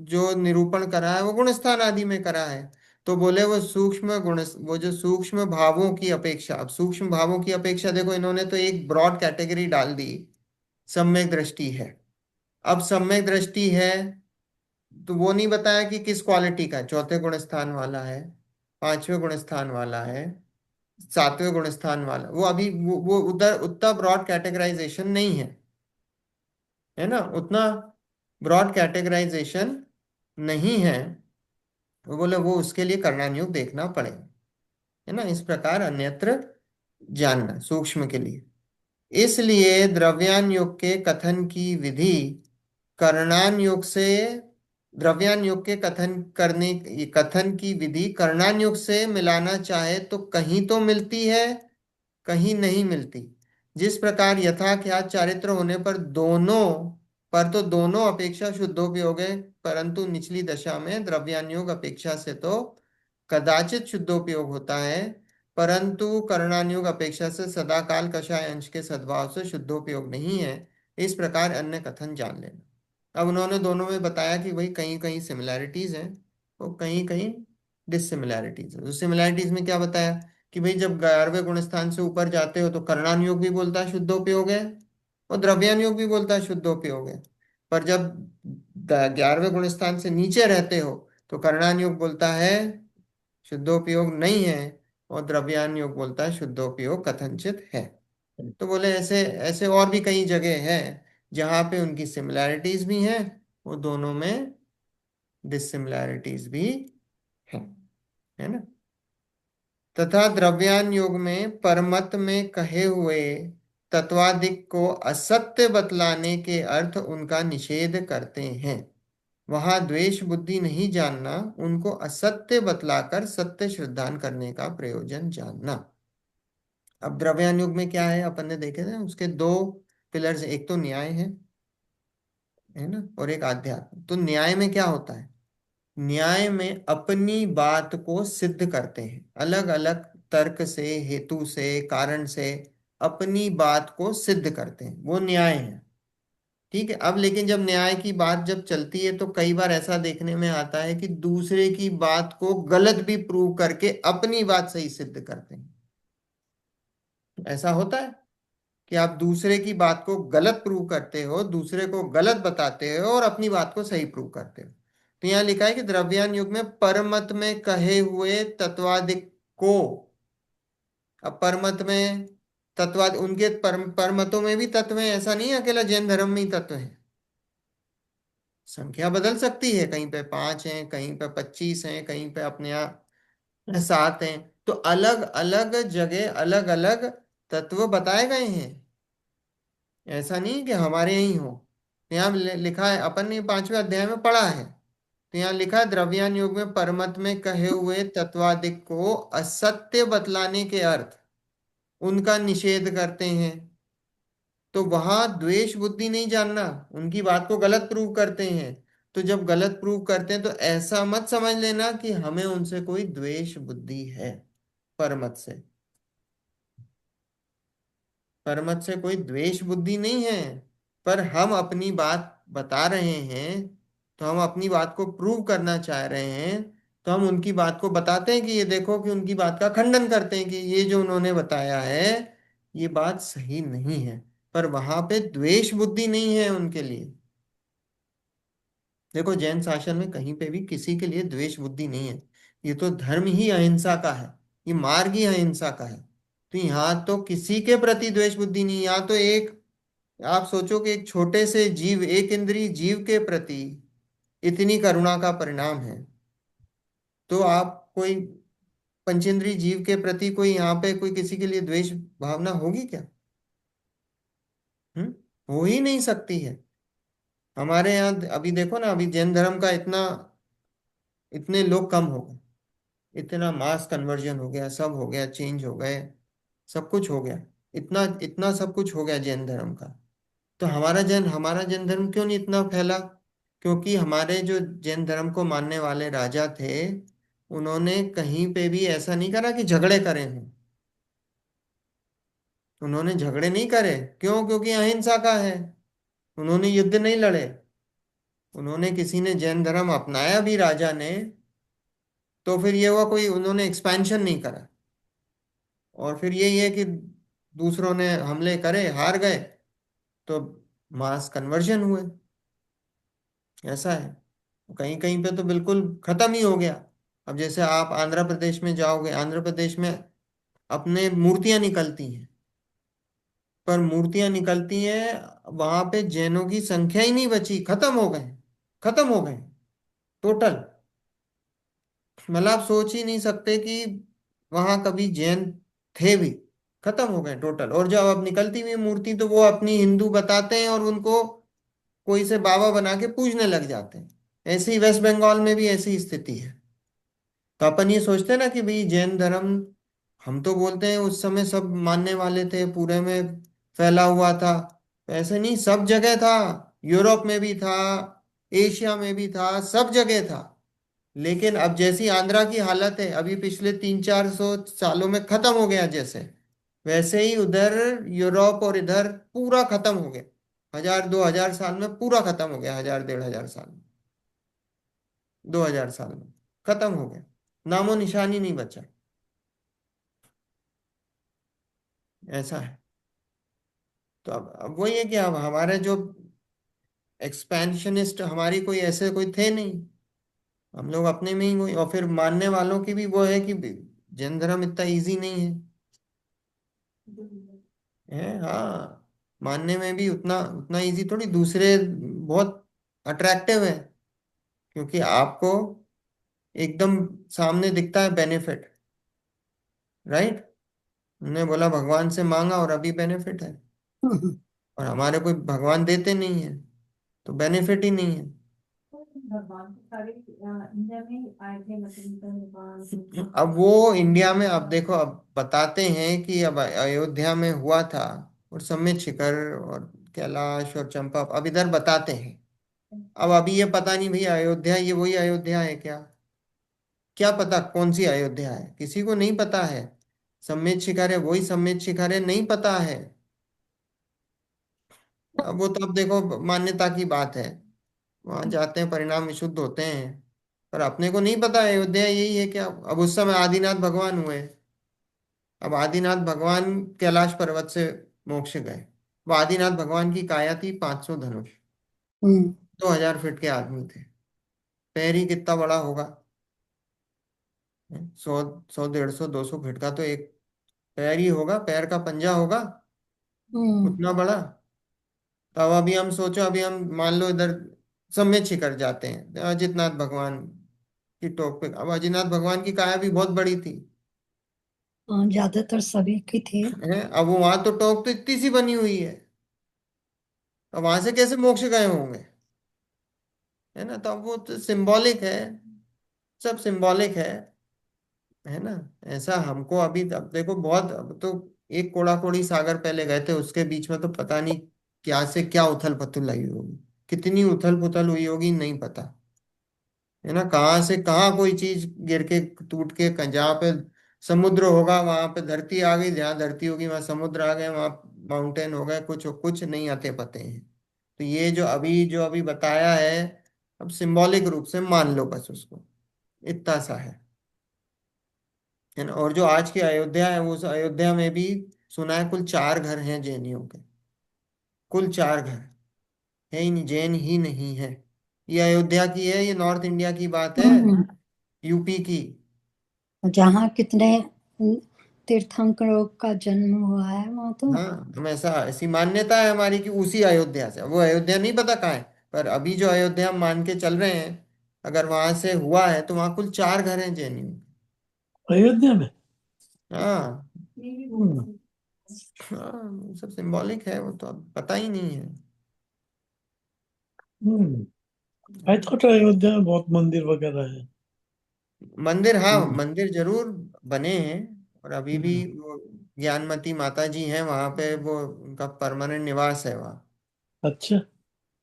Speaker 1: जो निरूपण करा है वो गुणस्थान आदि में करा है। तो बोले वो सूक्ष्म गुण, वो जो सूक्ष्म भावों की अपेक्षा, अब सूक्ष्म भावों की अपेक्षा देखो इन्होंने तो एक ब्रॉड कैटेगरी डाल दी, सम्यक दृष्टि है। अब सम्यक दृष्टि है तो वो नहीं बताया कि किस क्वालिटी का है, चौथे गुण स्थान वाला है, पांचवें गुण स्थान वाला है, सातवें गुण स्थान वाला, वो अभी वो उधर उतना ब्रॉड कैटेगराइजेशन नहीं है, है ना, उतना ब्रॉड कैटेगराइजेशन नहीं है। वो बोले वो उसके लिए करणान योग देखना पड़ेगा, है ना, इस प्रकार अन्यत्र जानना सूक्ष्म के लिए। इसलिए द्रव्यान योग के कथन की विधि करणान योग से, द्रव्यान योग के कथन की विधि करणान योग से मिलाना चाहे तो कहीं तो मिलती है, कहीं नहीं मिलती। जिस प्रकार यथाख्यात चारित्र होने पर दोनों, पर तो दोनों अपेक्षा शुद्धोपयोग है, परंतु निचली दशा में द्रव्यानुयोग अपेक्षा से तो कदाचित शुद्धोपयोग होता है, परंतु करणानुयोग अपेक्षा से सदाकाल कषाय अंश के सद्भाव से शुद्धोपयोग नहीं है। इस प्रकार अन्य कथन जान लेना। अब उन्होंने दोनों में बताया कि भाई कहीं कहीं सिमिलैरिटीज हैं और कहीं कहीं डिससिमिलैरिटीज है। तो सिमिलैरिटीज में क्या बताया कि भाई जब 11वें गुण स्थान से ऊपर जाते हो तो कर्णान योग भी बोलता है शुद्धोपयोग है, और द्रव्यान योग भी बोलता है शुद्धोपयोग है। पर जब 11वें गुण स्थान से नीचे रहते हो तो कर्णान योग बोलता है शुद्धोपयोग नहीं है, और द्रव्यान योग बोलता है शुद्धोपयोग कथनचित है। तो बोले ऐसे ऐसे और भी कई जगह है जहां पे उनकी सिमिलैरिटीज भी हैं, वो दोनों में डिससिमिलैरिटीज भी हैं, है ना। तथा द्रव्यान योग में परमत में कहे हुए तत्वादिक को असत्य बतलाने के अर्थ उनका निषेध करते हैं। वहां द्वेष बुद्धि नहीं जानना, उनको असत्य बतलाकर सत्य श्रद्धान करने का प्रयोजन जानना। अब द्रव्यान योग में क्या है अपन ने देखे थे, उसके दो पिलर्स, एक तो न्याय है ना, और एक आध्यात्म। तो न्याय में क्या होता है? न्याय में अपनी बात को सिद्ध करते हैं, अलग अलग तर्क से, हेतु से, कारण से अपनी बात को सिद्ध करते हैं, वो न्याय है। ठीक है। अब लेकिन जब न्याय की बात जब चलती है तो कई बार ऐसा देखने में आता है कि दूसरे की बात को गलत भी प्रूव करके अपनी बात सही सिद्ध करते हैं। ऐसा होता है कि आप दूसरे की बात को गलत प्रूव करते हो, दूसरे को गलत बताते हो और अपनी बात को सही प्रूव करते हो। तो यहाँ लिखा है कि द्रव्यान युग में परमत में कहे हुए तत्वादिक को, अब परमत में तत्वाद उनके परमतों में भी तत्व है, ऐसा नहीं है अकेला जैन धर्म में ही तत्व है। संख्या बदल सकती है, कहीं पे 5 हैं, कहीं पे 25 हैं, कहीं पे अपने यहाँ 7 हैं। तो अलग अलग जगह अलग अलग तत्व बताए गए हैं, ऐसा नहीं कि हमारे यही हो। तो यहाँ लिखा है, अपन ने 5वें अध्याय में पढ़ा है, तो यहाँ लिखा है द्रव्यान योग में परमत में कहे हुए तत्वादिक को असत्य बतलाने के अर्थ उनका निषेध करते हैं। तो वहां द्वेष बुद्धि नहीं जानना, उनकी बात को गलत प्रूव करते हैं। तो जब गलत प्रूव करते हैं तो ऐसा मत समझ लेना कि हमें उनसे कोई द्वेष बुद्धि है। परमत से, परमत से कोई द्वेष बुद्धि नहीं है, पर हम अपनी बात बता रहे हैं, तो हम अपनी बात को प्रूव करना चाह रहे हैं, तो हम उनकी बात को बताते हैं कि ये देखो, कि उनकी बात का खंडन करते हैं कि ये जो उन्होंने बताया है ये बात सही नहीं है। पर वहां पे द्वेष बुद्धि नहीं है उनके लिए। देखो जैन शासन में कहीं पे भी किसी के लिए द्वेष बुद्धि नहीं है। ये तो धर्म ही अहिंसा का है, ये मार्ग ही अहिंसा का है। तो यहाँ तो किसी के प्रति द्वेष बुद्धि नहीं। यहाँ तो एक, आप सोचो कि एक छोटे से जीव, एक इंद्रिय जीव के प्रति इतनी करुणा का परिणाम है, तो आप कोई पंचेंद्रिय जीव के प्रति कोई यहाँ पे कोई किसी के लिए द्वेष भावना होगी क्या? हम्म, हो ही नहीं सकती है। हमारे यहाँ अभी देखो ना, अभी जैन धर्म का इतना इतने लोग कम हो गए, इतना मास कन्वर्जन हो गया, सब हो गया, चेंज हो गए, सब कुछ हो गया, इतना इतना सब कुछ हो गया जैन धर्म का। तो हमारा जैन धर्म क्यों नहीं इतना फैला? क्योंकि हमारे जो जैन धर्म को मानने वाले राजा थे, उन्होंने कहीं पे भी ऐसा नहीं करा कि झगड़े करे हों। उन्होंने झगड़े नहीं करे। क्यों? क्योंकि अहिंसा का है। उन्होंने युद्ध नहीं लड़े। उन्होंने, किसी ने जैन धर्म अपनाया भी राजा ने, तो फिर ये हुआ, कोई उन्होंने एक्सपेंशन नहीं करा। और फिर यही है कि दूसरों ने हमले करे, हार गए, तो मास कन्वर्जन हुए। ऐसा है। कहीं कहीं पे तो बिल्कुल खत्म ही हो गया। अब जैसे आप आंध्र प्रदेश में जाओगे, आंध्र प्रदेश में अपने मूर्तियां निकलती हैं, पर मूर्तियां निकलती हैं, वहां पे जैनों की संख्या ही नहीं बची, खत्म हो गए। खत्म हो गए टोटल। मतलब आप सोच ही नहीं सकते कि वहां कभी जैन थे भी। खत्म हो गए टोटल। और जब अब निकलती हुई मूर्ति, तो वो अपनी हिंदू बताते हैं और उनको कोई से बाबा बना के पूजने लग जाते हैं। ऐसे ही वेस्ट बंगाल में भी ऐसी स्थिति है। तो अपन ये सोचते हैं ना कि भाई जैन धर्म, हम तो बोलते हैं उस समय सब मानने वाले थे, पूरे में फैला हुआ था। ऐसे नहीं, सब जगह था। यूरोप में भी था, एशिया में भी था, सब जगह था। लेकिन अब जैसी आंध्रा की हालत है, अभी पिछले 300-400 सालों में खत्म हो गया जैसे, वैसे ही उधर यूरोप और इधर पूरा खत्म हो गया। 1000-2000 साल में पूरा खत्म हो गया, 1000-1500 साल में, 2000 साल में खत्म हो गया। नामो निशानी नहीं बचा। ऐसा है। तो अब वही है कि अब हमारे जो एक्सपेंशनिस्ट, हमारी कोई ऐसे कोई थे नहीं। हम लोग अपने में ही वही, और फिर मानने वालों की भी वो है कि जैन धर्म इतना इजी नहीं है। हाँ, मानने में भी उतना उतना इजी थोड़ी, दूसरे बहुत अट्रैक्टिव है। क्योंकि आपको एकदम सामने दिखता है बेनिफिट, राइट? उन्होंने बोला भगवान से मांगा और अभी बेनिफिट है। और हमारे कोई भगवान देते नहीं है, तो बेनिफिट ही नहीं है।
Speaker 2: भगवान तो सारे इंडिया में ही आए थे, मतलब भगवान।
Speaker 1: अब वो इंडिया में, अब देखो, अब बताते हैं कि अब अयोध्या में हुआ था, और समित शिखर और कैलाश और चंपा, अब इधर बताते हैं। अब अभी ये पता नहीं भैया, अयोध्या ये वही अयोध्या है क्या? क्या पता कौन सी अयोध्या है, किसी को नहीं पता है। समित शिखर है वही समित शिखर है, नहीं पता है। अब वो तो, अब देखो, मान्यता की बात है। वहां जाते हैं, परिणाम विशुद्ध होते हैं। पर अपने को नहीं पता अयोध्या यही है क्या। अब उस समय आदिनाथ भगवान हुए। अब आदिनाथ भगवान कैलाश पर्वत से मोक्ष गए। वो आदिनाथ भगवान की काया थी 500 धनुष।
Speaker 2: हम्म।
Speaker 1: 2000 फीट के आदमी थे। पैर ही कितना बड़ा होगा? 100, 100, 150, 200 फीट का तो एक पैर ही होगा, पैर का पंजा होगा,
Speaker 2: हम्म।
Speaker 1: उतना बड़ा। तो अब अभी हम सोचो, अभी हम मान लो इधर सम्यक शिखर जाते हैं, अजितनाथ भगवान की टोप पे, अब अजितनाथ भगवान की काया भी बहुत बड़ी थी।
Speaker 2: हाँ, ज्यादातर सभी की थी।
Speaker 1: है, अब वो वहां तो टोक तो इतनी सी बनी हुई है। अब वहां से कैसे मोक्ष गए होंगे? है ना? तो अब वो तो सिंबॉलिक है, सब सिंबॉलिक है ना? ऐसा हमको अभी, अब देखो, बहुत, अब तो एक कोड़ा कोड़ी सागर पहले गए थे, उसके बीच में तो पता नहीं क्या से क्या उथल पुथल हुई होगी, कितनी उथल पुथल हुई होगी, नहीं पता। है ना? कहाँ से कहाँ कोई चीज गिर के, टूट के, जहाँ पे समुद्र होगा वहां पे धरती आ गई, जहाँ धरती होगी वहां समुद्र आ गए, वहां माउंटेन हो गए, कुछ कुछ नहीं आते पते हैं। तो ये जो अभी बताया है, अब सिंबॉलिक रूप से मान लो बस उसको, इतना सा है ना? और जो आज की अयोध्या है, वो उस अयोध्या में भी सुना है कुल 4 घर हैं जैनियों के। कुल 4 घर है ही नहीं, जैन ही नहीं है। ये अयोध्या की है, ये नॉर्थ इंडिया की बात है,
Speaker 2: हम्म।
Speaker 1: यूपी की।
Speaker 2: जहाँ कितने तीर्थंकरों का जन्म हुआ है वहां तो।
Speaker 1: हाँ, हम ऐसा, ऐसी मान्यता है हमारी कि उसी अयोध्या से, वो अयोध्या नहीं पता कहाँ है, पर अभी जो अयोध्या हम मान के चल रहे हैं, अगर वहां से हुआ है, तो वहां कुल 4 घर हैं जैनियों के।
Speaker 2: अयोध्या में।
Speaker 1: हाँ।
Speaker 2: हम्म।
Speaker 1: हाँ, वो सब सिंबॉलिक है, वो तो अब पता ही नहीं है।
Speaker 2: हम्म। आई थॉट अयोध्या में बहुत मंदिर वगैरह है।
Speaker 1: मंदिर, हाँ
Speaker 2: हम्म।
Speaker 1: मंदिर जरूर बने हैं। और अभी भी
Speaker 2: हम्म।
Speaker 1: वो ज्ञानमती माता जी हैं वहां पे, वो उनका परमानेंट निवास है वहाँ।
Speaker 2: अच्छा।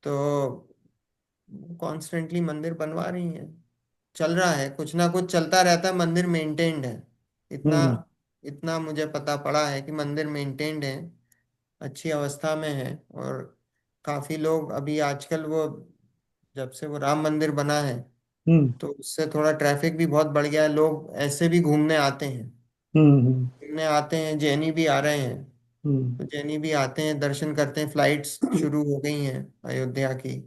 Speaker 1: तो कॉन्स्टेंटली मंदिर बनवा रही हैं, चल रहा है, कुछ ना कुछ चलता रहता है, मंदिर मेंटेन्ड है। इतना
Speaker 2: हम्म।
Speaker 1: इतना मुझे पता पड़ा है कि मंदिर मेंटेन्ड है, अच्छी अवस्था में है। और काफी लोग अभी आजकल वो, जब से वो राम मंदिर बना है,
Speaker 2: हम्म।
Speaker 1: तो उससे थोड़ा ट्रैफिक भी बहुत बढ़ गया है, लोग ऐसे भी घूमने आते हैं।
Speaker 2: हम्म।
Speaker 1: घूमने आते हैं, जैनी भी आ रहे हैं।
Speaker 2: हम्म।
Speaker 1: तो जैनी भी आते हैं, दर्शन करते हैं, फ्लाइट्स शुरू हो गई हैं अयोध्या की,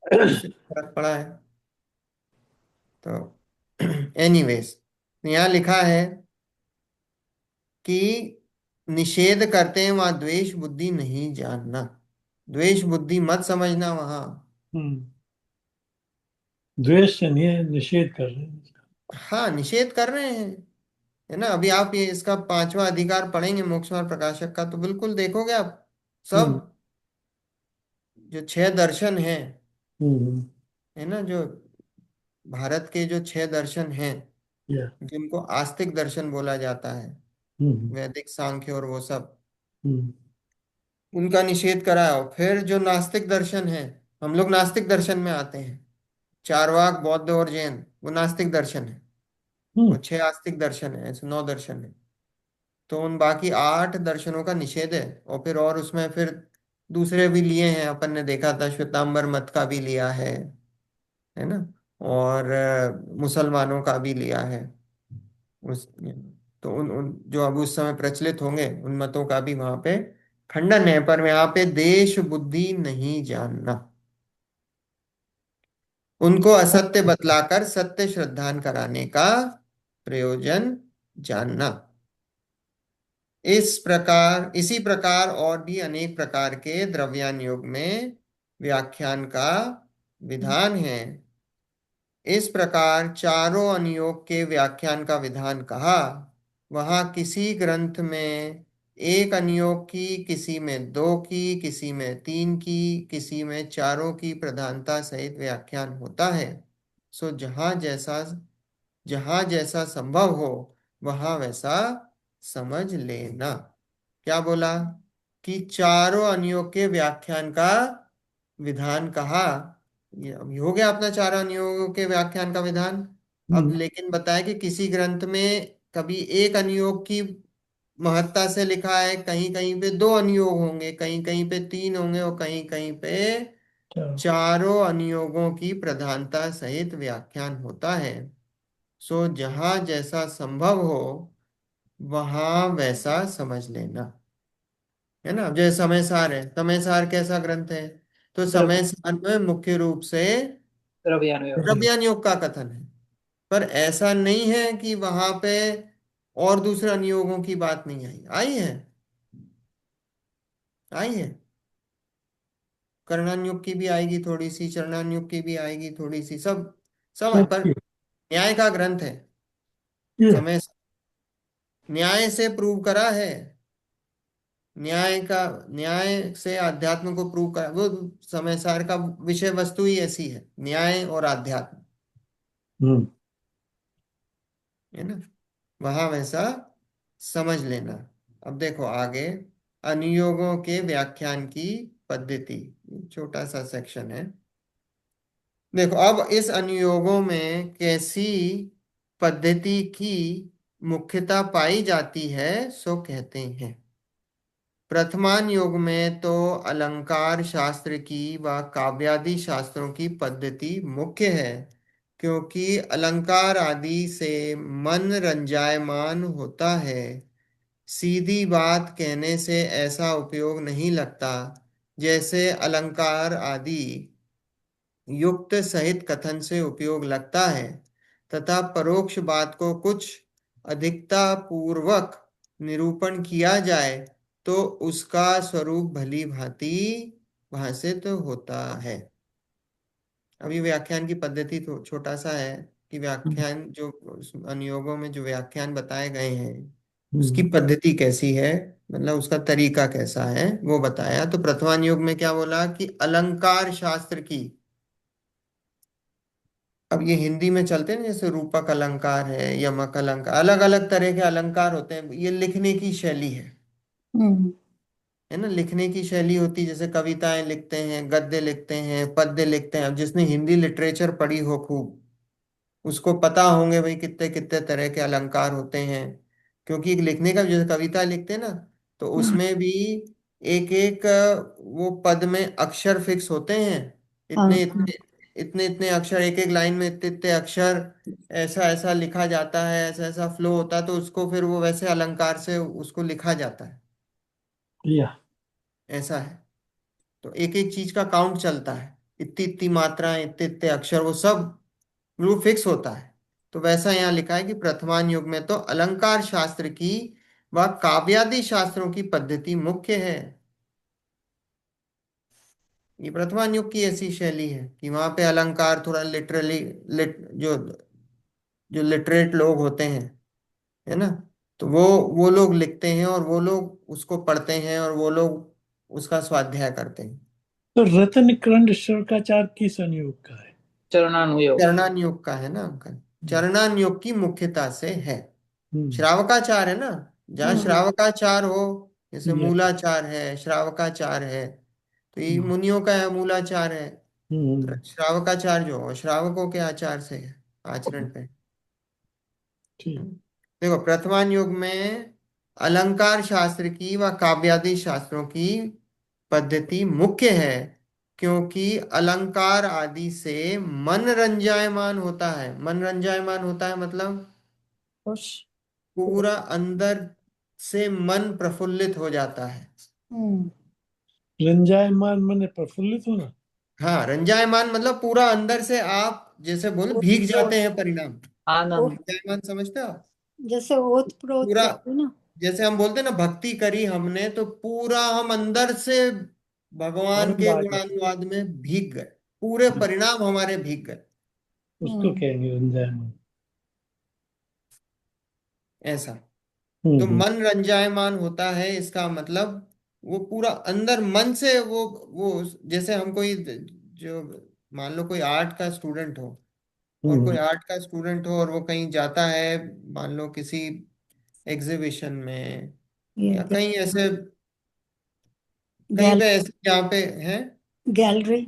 Speaker 1: तो उससे फर्क पड़ा है। तो एनीवेज, यहाँ लिखा है कि निषेध करते हैं वहां द्वेष बुद्धि नहीं जानना, द्वेष बुद्धि मत समझना वहां।
Speaker 2: हम्म। द्वेष से नहीं, निषेध कर रहे हैं इसका।
Speaker 1: हाँ निषेध कर रहे हैं, है ना। अभी आप ये इसका पांचवा अधिकार पढ़ेंगे मोक्ष मार्ग प्रकाशक का, तो बिल्कुल देखोगे आप सब,
Speaker 2: हम्म।
Speaker 1: जो छह दर्शन हैं,
Speaker 2: हम्म।
Speaker 1: है ना, जो भारत के जो छह दर्शन हैं,
Speaker 2: या।
Speaker 1: जिनको आस्तिक दर्शन बोला जाता है,
Speaker 2: हम्म।
Speaker 1: वैदिक सांख्य और वो सब,
Speaker 2: हम्म।
Speaker 1: उनका निषेध कराया। फिर जो नास्तिक दर्शन है, हम लोग नास्तिक दर्शन में आते हैं, चारवाक, बौद्ध और जैन, वो नास्तिक दर्शन है।
Speaker 2: हम्म।
Speaker 1: वो छह आस्तिक दर्शन है, ऐसे नौ दर्शन है। तो उन बाकी आठ दर्शनों का निषेध है। और फिर और उसमें फिर दूसरे भी लिए हैं, अपन ने देखा था श्वेतांबर मत का भी लिया है ना। और मुसलमानों का भी लिया है उस। तो उन उन जो अब उस समय प्रचलित होंगे उन मतों का भी वहां पे खंडन है, पर यहाँ पे देश बुद्धि नहीं जानना, उनको असत्य बतलाकर सत्य श्रद्धान कराने का प्रयोजन जानना। इसी प्रकार और भी अनेक प्रकार के द्रव्यान योग में व्याख्यान का विधान है। इस प्रकार चारों अनुयोग के व्याख्यान का विधान कहा। वहां किसी ग्रंथ में एक अनुयोग की, किसी में दो की, किसी में तीन की, किसी में चारों की प्रधानता सहित व्याख्यान होता है। सो जहां जैसा संभव हो वहां वैसा समझ लेना। क्या बोला कि चारों अनुयोग के व्याख्यान का विधान कहा। ये अब ये हो गया अपना चारों अनुयोगों के व्याख्यान का विधान। अब
Speaker 2: हम्म।
Speaker 1: लेकिन बताया कि किसी ग्रंथ में कभी एक अनुयोग की महत्ता से लिखा है, कहीं कहीं पे दो अनुयोग होंगे, कहीं कहीं पे तीन होंगे, और कहीं कहीं पे
Speaker 2: चलो।
Speaker 1: चारों अनुयोगों की प्रधानता सहित व्याख्यान होता है। सो जहां जैसा संभव हो वहां वैसा समझ लेना, है ना। जैसे समय सार है, समय सार कैसा ग्रंथ है, तो समय सार में मुख्य रूप से
Speaker 2: द्रव्यानुयोग।
Speaker 1: द्रव्यान योग का कथन है। पर ऐसा नहीं है कि वहां पे और दूसरे अनुयोगों की बात नहीं आई, आई है, आई है। कर्णानुयोग की भी आएगी थोड़ी सी, चरणानुयोग की भी आएगी थोड़ी सी, सब सब है। पर
Speaker 2: सबके।
Speaker 1: न्याय का ग्रंथ है
Speaker 2: ये।
Speaker 1: समय, न्याय से प्रूव करा है, न्याय का, न्याय से अध्यात्म को प्रूव करा। वो समय सार का विषय वस्तु ही ऐसी है, न्याय और अध्यात्म,
Speaker 2: हम्म।
Speaker 1: है ना। वहां वैसा समझ लेना। अब देखो आगे, अनुयोगों के व्याख्यान की पद्धति, छोटा सा सेक्शन है। देखो अब इस अनुयोगों में कैसी पद्धति की मुख्यता पाई जाती है, सो कहते हैं। प्रथमान युग में तो अलंकार शास्त्र की व काव्यादि शास्त्रों की पद्धति मुख्य है, क्योंकि अलंकार आदि से मन रंजायमान होता है। सीधी बात कहने से ऐसा उपयोग नहीं लगता जैसे अलंकार आदि युक्त सहित कथन से उपयोग लगता है, तथा परोक्ष बात को कुछ अधिकता पूर्वक निरूपण किया जाए तो उसका स्वरूप भली भांति भाषित होता है। अभी व्याख्यान की पद्धति तो छोटा सा है कि व्याख्यान जो उस अनुयोगों में जो व्याख्यान बताए गए हैं उसकी
Speaker 2: हम्म।
Speaker 1: पद्धति कैसी है, मतलब उसका तरीका कैसा है वो बताया। तो प्रथमानुयोग में क्या बोला कि अलंकार शास्त्र की अब ये हिंदी में चलते हैं, जैसे रूपक अलंकार है, यमक अलंकार, अलग अलग तरह के अलंकार होते हैं। ये लिखने की शैली
Speaker 3: हम्म।
Speaker 1: है ना, लिखने की शैली होती है। जैसे कविताएं लिखते हैं, गद्य लिखते हैं, पद्य लिखते हैं। अब जिसने हिंदी लिटरेचर पढ़ी हो खूब, उसको पता होंगे भाई कितने कितने तरह के अलंकार होते हैं। क्योंकि एक लिखने का, जैसे कविता लिखते हैं ना, तो
Speaker 3: हम्म।
Speaker 1: उसमें भी एक एक वो पद में अक्षर फिक्स होते हैं।
Speaker 3: हाँ।
Speaker 1: इतने इतने इतने इतने अक्षर, एक एक लाइन में इतने इतने अक्षर, ऐसा ऐसा लिखा जाता है, ऐसा ऐसा फ्लो होता है, तो उसको फिर वो वैसे अलंकार से उसको लिखा जाता है।
Speaker 3: या।
Speaker 1: ऐसा है। तो एक एक चीज का काउंट चलता है, इतनी इतनी मात्राएं, इतने इतने अक्षर, वो सब वो फिक्स होता है। तो वैसा यहाँ लिखा है कि प्रथमान युग में तो अलंकार शास्त्र की व काव्यादि शास्त्रों की पद्धति मुख्य है। ये वर्तमान युग की ऐसी शैली है कि वहां पे अलंकार थोड़ा लिटरली, जो जो लिटरेट लोग होते हैं, है ना, तो वो लोग लिखते हैं, और वो लोग उसको पढ़ते हैं, और वो लोग उसका स्वाध्याय करते हैं।
Speaker 3: तो रत्न कंड शुक्राचार्य किस अनुयोग का है?
Speaker 2: चरणानुयोग।
Speaker 1: चरणान योग का है ना अंकल।
Speaker 3: हम्म।
Speaker 1: चरणान योग की मुख्यता से है।
Speaker 3: हम्म।
Speaker 1: श्रावकाचार है ना, जहाँ श्रावकाचार हो, जैसे
Speaker 3: या।
Speaker 1: मूलाचार है, श्रावकाचार है, तो ये
Speaker 3: हम्म।
Speaker 1: मुनियों का है, मूलाचार है। तो
Speaker 3: हम्म।
Speaker 1: श्रावकाचार जो हो, श्रावकों के आचार से है, आचरण पे।
Speaker 3: ठीक।
Speaker 1: देखो प्रथमान युग में अलंकार शास्त्र की व काव्यादि शास्त्रों की पद्धति मुख्य है, क्योंकि अलंकार आदि से मन रंजायमान होता है। मन रंजायमान होता है मतलब
Speaker 3: बस।
Speaker 1: पूरा अंदर से मन प्रफुल्लित हो जाता है।
Speaker 3: हम्म। रंजायमान माने प्रफुल्लित होना।
Speaker 1: हाँ, रंजायमान मतलब पूरा अंदर से आप जैसे बोले भीग जाते हैं परिणाम।
Speaker 3: ओ-
Speaker 2: आनंद।
Speaker 1: रंजायमान समझते हो आप?
Speaker 3: जैसे ओत प्रोत
Speaker 1: पूरा,
Speaker 3: कहते हैं ना।
Speaker 1: जैसे हम बोलते हैं ना, भक्ति करी हमने तो पूरा हम अंदर से भगवान
Speaker 3: आनंद
Speaker 1: के
Speaker 3: आ गया।
Speaker 1: गुणानुवाद में भीग गए, पूरे परिणाम हमारे भीग गए।
Speaker 3: उसको कहेंगे रंजायमान।
Speaker 1: ऐसा। तो
Speaker 3: हम्म।
Speaker 1: मन रंजायमान होता है, इसका मतलब वो पूरा अंदर मन से वो जैसे हम कोई, जो मान लो कोई आर्ट का स्टूडेंट हो, और
Speaker 3: हम्म।
Speaker 1: कोई आर्ट का स्टूडेंट हो और वो कहीं जाता है, मान लो किसी एग्जीबिशन में,
Speaker 3: ये
Speaker 1: या कहीं ऐसे, कहीं
Speaker 3: गैल
Speaker 1: पे ऐसे जहाँ पे है।
Speaker 3: गैलरी।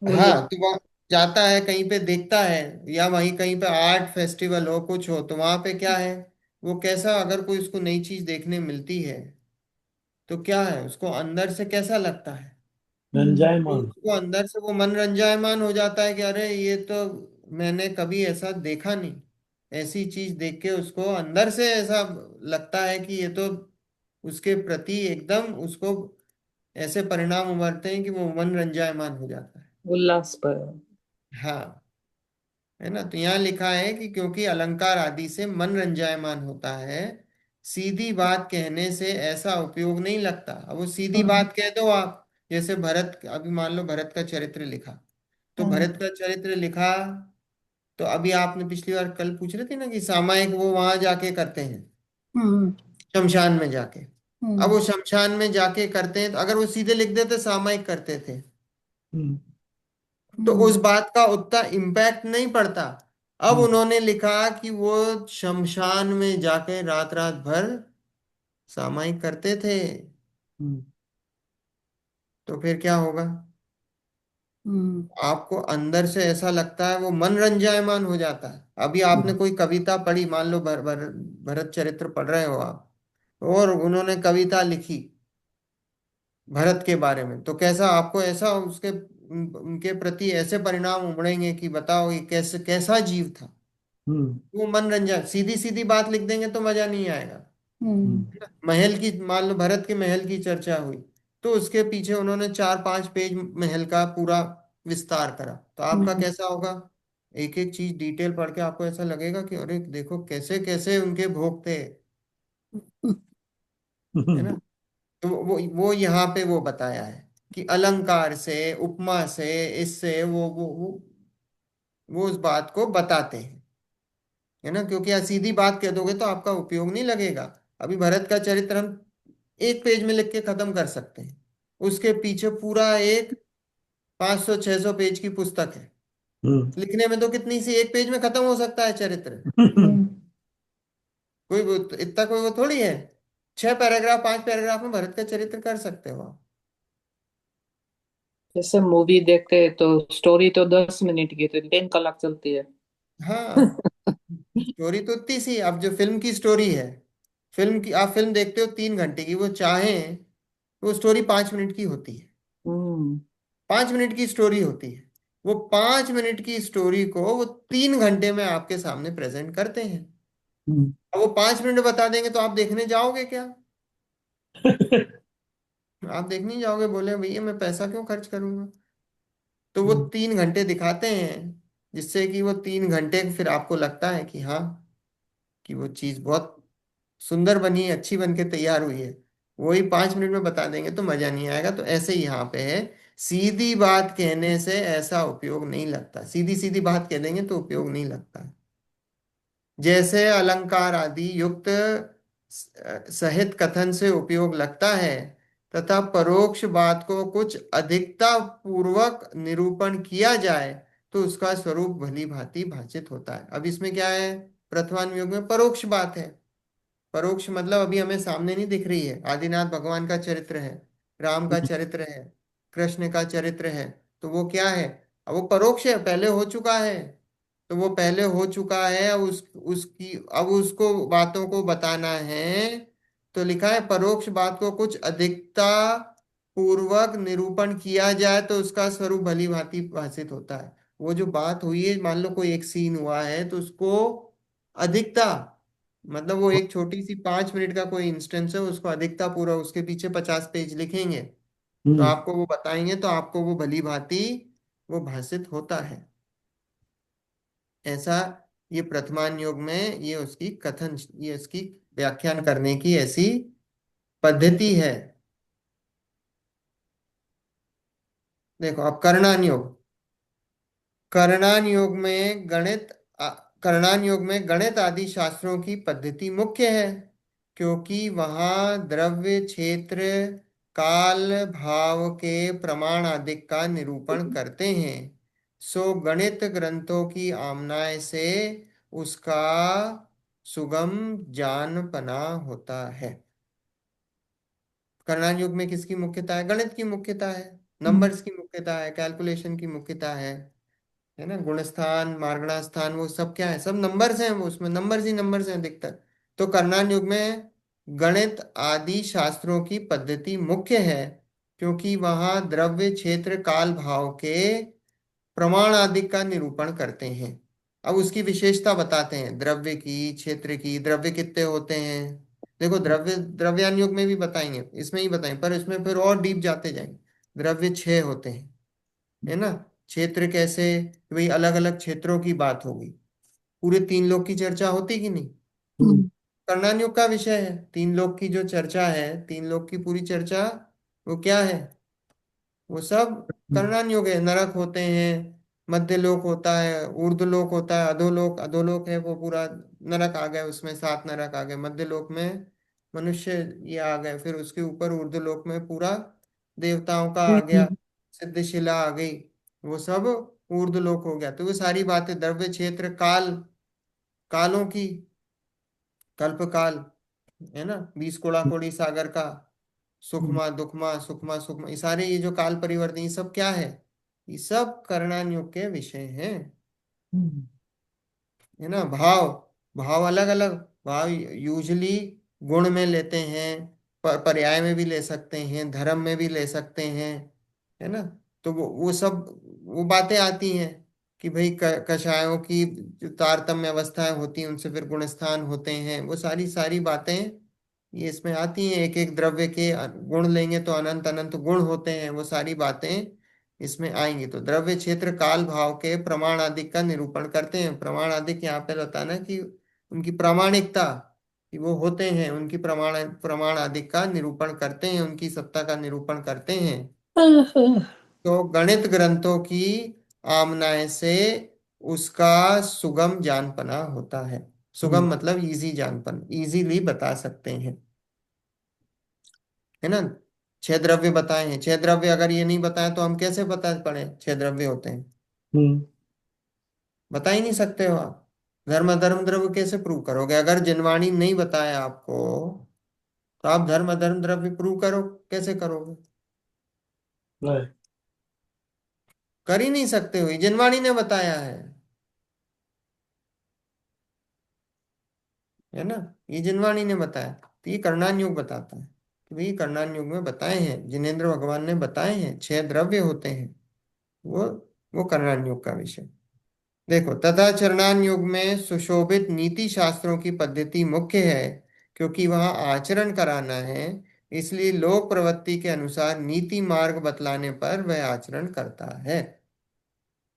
Speaker 2: बोलिए।
Speaker 1: हाँ, तो वहाँ जाता है, कहीं पे देखता है, या वहीं कहीं पे आर्ट फेस्टिवल हो, कुछ हो, तो वहां पे क्या है, वो कैसा, अगर कोई उसको नई चीज देखने मिलती है, तो क्या है, उसको अंदर से कैसा लगता है, तो
Speaker 3: रंजायमान।
Speaker 1: उसको अंदर से वो मन रंजायमान हो जाता है कि अरे ये तो मैंने कभी ऐसा देखा नहीं। ऐसी चीज देख के उसको अंदर से ऐसा लगता है कि ये तो उसके प्रति एकदम उसको ऐसे परिणाम उमरते हैं कि वो मन रंजायमान हो जाता है।
Speaker 2: उल्लास पर।
Speaker 1: हाँ, है ना। तो यहाँ लिखा है कि क्योंकि अलंकार आदि से मन रंजायमान होता है, सीधी बात कहने से ऐसा उपयोग नहीं लगता। अब वो सीधी बात कह दो आप, जैसे भरत, अभी मान लो भरत का चरित्र लिखा, तो भरत का चरित्र लिखा, तो अभी आपने पिछली बार कल पूछ रहे थे ना कि सामायिक वो वहां जाके करते हैं,
Speaker 3: हम्म।
Speaker 1: शमशान में जाके। अब
Speaker 3: हम्म।
Speaker 1: वो शमशान में जाके करते हैं, तो अगर वो सीधे लिख देते सामायिक करते थे,
Speaker 3: हम्म।
Speaker 1: तो
Speaker 3: हम्म।
Speaker 1: उस बात का उतना इम्पैक्ट नहीं पड़ता। अब
Speaker 3: हम्म।
Speaker 1: उन्होंने लिखा कि वो शमशान में जाके रात रात भर सामायिक करते थे,
Speaker 3: हम्म।
Speaker 1: तो फिर क्या होगा,
Speaker 3: हम्म।
Speaker 1: आपको अंदर से ऐसा लगता है, वो मन रंजायमान हो जाता है। अभी आपने कोई कविता पढ़ी, मान लो भरत चरित्र पढ़ रहे हो आप, और उन्होंने कविता लिखी भरत के बारे में, तो कैसा आपको ऐसा उसके उनके प्रति ऐसे परिणाम उमड़ेंगे कि बताओ ये कैसे, कैसा जीव था।
Speaker 3: हम्म।
Speaker 1: वो मनोरंजन, सीधी सीधी बात लिख देंगे तो मजा नहीं आएगा।
Speaker 3: हम्म।
Speaker 1: महल की, मान लो भरत के महल की चर्चा हुई, तो उसके पीछे उन्होंने 4-5 पेज महल का पूरा विस्तार करा, तो आपका
Speaker 3: हम्म।
Speaker 1: कैसा होगा, एक एक चीज डिटेल पढ़ के आपको ऐसा लगेगा कि अरे देखो कैसे कैसे उनके भोग थे, है ना। तो वो यहाँ पे वो बताया है कि अलंकार से, उपमा से, इससे वो उस बात को बताते हैं, है ना। क्योंकि आप सीधी बात कह दोगे तो आपका उपयोग नहीं लगेगा। अभी भरत का चरित्र हम एक पेज में लिख के खत्म कर सकते हैं, उसके पीछे पूरा एक 500-600 पेज की पुस्तक है, है ना। तो वो यहीं पे वो बताया है कि अलंकार से, उपमा से, इससे वो अलंकार से वो उस बात को बताते हैं, है ना। क्योंकि सीधी बात कह दोगे तो आपका उपयोग नहीं लगेगा। अभी भरत का चरित्र हम एक पेज में लिख के खत्म कर सकते हैं, उसके पीछे पूरा एक
Speaker 3: हम्म।
Speaker 1: लिखने में तो कितनी सी, एक पेज में खत्म हो सकता है चरित्र।
Speaker 2: हम्म।
Speaker 1: कोई इतना कोई वो थोड़ी है। 6 पैराग्राफ 5 पैराग्राफ में भरत का चरित्र कर सकते हो आप।
Speaker 2: जैसे मूवी देखते हैं तो स्टोरी तो 10 मिनट की, तो 3 कलाक चलती है।
Speaker 1: हाँ, स्टोरी तो इतनी सी, अब जो फिल्म की स्टोरी है, फिल्म की आप फिल्म देखते हो 3 घंटे की, वो चाहें तो वो स्टोरी 5 मिनट की होती है।
Speaker 2: हम्म।
Speaker 1: 5 मिनट की स्टोरी होती है। वो 5 मिनट की स्टोरी को वो 3 घंटे में आपके सामने प्रेजेंट करते हैं।
Speaker 2: हम्म।
Speaker 1: अब वो 5 मिनट बता देंगे तो आप देखने जाओगे क्या? आप देखने ही जाओगे, बोले भैया मैं पैसा क्यों खर्च करूंगा। तो वो 3 घंटे दिखाते हैं, जिससे कि वो 3 घंटे फिर आपको लगता है कि हाँ, कि वो चीज़ बहुत सुंदर बनी, अच्छी बन के तैयार हुई है। वही 5 मिनट में बता देंगे तो मजा नहीं आएगा। तो ऐसे ही यहाँ पे है, सीधी बात कहने से ऐसा उपयोग नहीं लगता, सीधी सीधी बात कह देंगे तो उपयोग नहीं लगता। जैसे अलंकार आदि युक्त सहित कथन से उपयोग लगता है, तथा परोक्ष बात को कुछ अधिकता पूर्वक निरूपण किया जाए तो उसका स्वरूप भली भांति भाषित होता है। अब इसमें क्या है, प्रथमानुयोग में परोक्ष बात है। परोक्ष मतलब अभी हमें सामने नहीं दिख रही है, आदिनाथ भगवान का चरित्र है, राम का चरित्र है, कृष्ण का चरित्र है। तो वो क्या है, अब वो परोक्ष है, पहले हो चुका है। तो वो पहले हो चुका है, अब उसकी अब उसको बातों को बताना है। तो लिखा है परोक्ष बात को कुछ अधिकता पूर्वक निरूपण किया जाए तो उसका स्वरूप भली भांति भाषित होता है। वो जो बात हुई है, मान लो कोई एक सीन हुआ है तो उसको अधिकता, मतलब वो एक छोटी सी 5 मिनट का कोई इंस्टेंस है, उसको अधिकता पूरा उसके पीछे 50 पेज लिखेंगे तो
Speaker 3: हम्म।
Speaker 1: आपको वो बताएंगे तो आपको वो भली भांति वो भाषित होता है। ऐसा ये प्रथमान योग में ये उसकी कथन, ये उसकी व्याख्यान करने की ऐसी पद्धति है। देखो अब कर्णान योग, कर्णान योग में गणित कर्णान योग में गणित आदि शास्त्रों की पद्धति मुख्य है, क्योंकि वहाँ द्रव्य क्षेत्र काल भाव के प्रमाण आदि का निरूपण करते हैं। सो गणित ग्रंथों की आमनाय से उसका सुगम जान पना होता है। कर्णान युग में किसकी मुख्यता है, गणित की मुख्यता है, नंबर्स की मुख्यता है, कैलकुलेशन की मुख्यता है ना। गुण स्थान मार्गणा स्थान वो सब क्या है, सब नंबर्स हैं, वो उसमें नंबर्स ही नंबर्स हैं अधिकतर। तो कर्णान युग में गणित आदि शास्त्रों की पद्धति मुख्य है, क्योंकि वहाँ द्रव्य क्षेत्र काल भाव के प्रमाण आदि का निरूपण करते हैं। अब उसकी विशेषता बताते हैं, द्रव्य की, क्षेत्र की, द्रव्य कितने होते हैं। देखो द्रव्य द्रव्यान युग में भी बताएंगे, इसमें ही बताएंगे, पर इसमें फिर और डीप जाते जाएंगे। द्रव्य 6 होते हैं, है ना। क्षेत्र कैसे, भाई अलग अलग क्षेत्रों की बात होगी, पूरे 3 लोक की चर्चा होती कि नहीं। कर्णान युग का विषय है, 3 लोक की जो चर्चा है, 3 लोक की पूरी चर्चा, वो क्या है, वो सब कर्णन युग है। नरक होते हैं, मध्य लोक होता है, ऊर्ध्व लोक होता है, अधोलोक, अधोलोक है वो पूरा, नरक आ गए उसमें, 7 नरक आ गए, मध्य लोक में मनुष्य ये आ गए, फिर उसके ऊपर ऊर्ध्व लोक में पूरा देवताओं का आ गया, सिद्धशिला आ गई, वो सब ऊर्ध्व लोक हो गया। तो वो सारी बातें द्रव्य क्षेत्र काल, कालों की, कल्प काल, है ना, 20 कोड़ा कोड़ी सागर का, सुखमा दुखमा सुखमा सुखमा, ये सारे ये जो काल परिवर्तन, ये सब क्या है, ये सब कर्णान युग के विषय हैं, है ना। भाव, भाव अलग अलग, भाव यूजली गुण में लेते हैं, पर्याय में भी ले सकते हैं, धर्म में भी ले सकते हैं, है ना। तो वो सब वो बातें आती हैं कि भाई कषायों की जो तारतम्य अवस्थाएं होती हैं उनसे फिर गुणस्थान होते हैं, वो सारी सारी बातें ये इसमें आती हैं। एक एक द्रव्य के गुण लेंगे तो अनंत अनंत गुण होते हैं, वो सारी बातें इसमें आएंगी। तो द्रव्य क्षेत्र काल भाव के प्रमाण आदि का निरूपण करते हैं। प्रमाण आदि यहाँ पे बताना कि उनकी प्रामाणिकता, कि वो होते हैं, उनकी प्रमाण प्रमाण आदि का निरूपण करते हैं, उनकी सत्ता का निरूपण करते हैं। तो गणित ग्रंथों की आमनाय से उसका सुगम जानपना होता है। सुगम मतलब इजी जानपन, इजीली बता सकते हैं, है ना। 6 द्रव्य बताए हैं, 6 द्रव्य अगर ये नहीं बताए तो हम कैसे बता पड़े 6 द्रव्य होते हैं। बता ही नहीं सकते हो आप। धर्म अधर्म द्रव्य कैसे प्रूव करोगे? अगर जिनवाणी नहीं बताया आपको, तो आप धर्म अधर्म द्रव्य प्रूव करो, कैसे करोगे?
Speaker 3: Right.
Speaker 1: कर ही नहीं सकते हो, ये जिनवाणी ने बताया है ना। ये जिनवाणी ने बताया, तो ये कर्णान योग बताता है कि भाई कर्णान योग में बताए हैं, जिनेन्द्र भगवान ने बताए हैं 6 द्रव्य होते हैं। वो वो कर्णान योग का विषय। देखो, तथा चरणान योग में सुशोभित नीति शास्त्रों की पद्धति मुख्य है, क्योंकि वहां आचरण कराना है। इसलिए लोक प्रवृत्ति के अनुसार नीति मार्ग बतलाने पर वह आचरण करता है।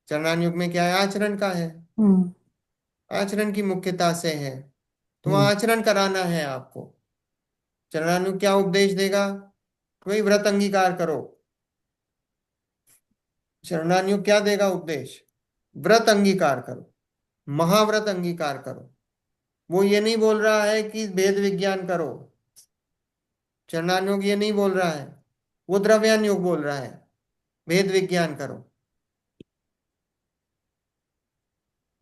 Speaker 1: चरणान युग में क्या है? आचरण का है।
Speaker 2: हम्म।
Speaker 1: आचरण की मुख्यता से है, तो वहां
Speaker 3: Hmm.
Speaker 1: आचरण कराना है आपको। चरणान युग क्या उपदेश देगा? वही व्रत अंगीकार करो। चरणान युग क्या देगा उपदेश? व्रत अंगीकार करो, महाव्रत अंगीकार करो। वो ये नहीं बोल रहा है कि वेद विज्ञान करो। चरणान योग ये नहीं बोल रहा है। वो द्रव्यान योग बोल रहा है, वेद विज्ञान करो।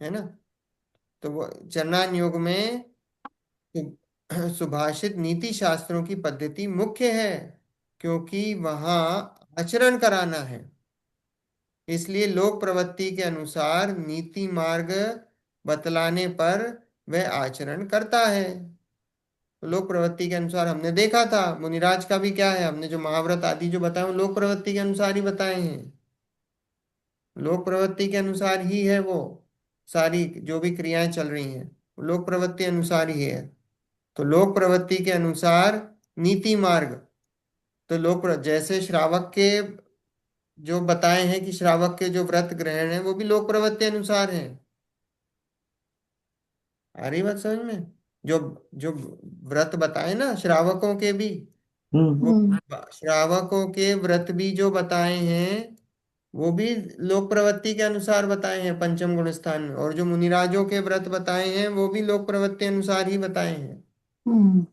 Speaker 1: है ना। तो वो चरणान योग में सुभाषित नीति शास्त्रों की पद्धति मुख्य है, क्योंकि वहां आचरण कराना है। इसलिए लोक प्रवृत्ति के अनुसार नीति मार्ग बतलाने पर वह आचरण करता है। तो लोक प्रवृत्ति के अनुसार हमने देखा था, मुनिराज का भी क्या है, हमने जो महाव्रत आदि जो बताए वो लोक प्रवृत्ति के अनुसार ही बताए हैं। लोक प्रवृत्ति के अनुसार ही है वो। सारी जो भी क्रियाएं चल रही हैं वो लोक प्रवृत्ति अनुसार ही है। तो लोक प्रवृत्ति के अनुसार नीति मार्ग। तो जैसे श्रावक के जो बताए हैं कि श्रावक के जो व्रत ग्रहण है वो भी लोक प्रवृत्ति अनुसार है। आ रही बात समझ में? जो जो व्रत बताए ना श्रावकों के भी,
Speaker 3: Hmm.
Speaker 1: वो श्रावकों के व्रत भी जो बताए हैं वो भी लोक प्रवृत्ति के अनुसार बताए हैं पंचम गुण स्थान में। और जो मुनिराजों के व्रत बताए हैं वो भी लोक प्रवृत्ति अनुसार ही बताए हैं।
Speaker 2: हम्म।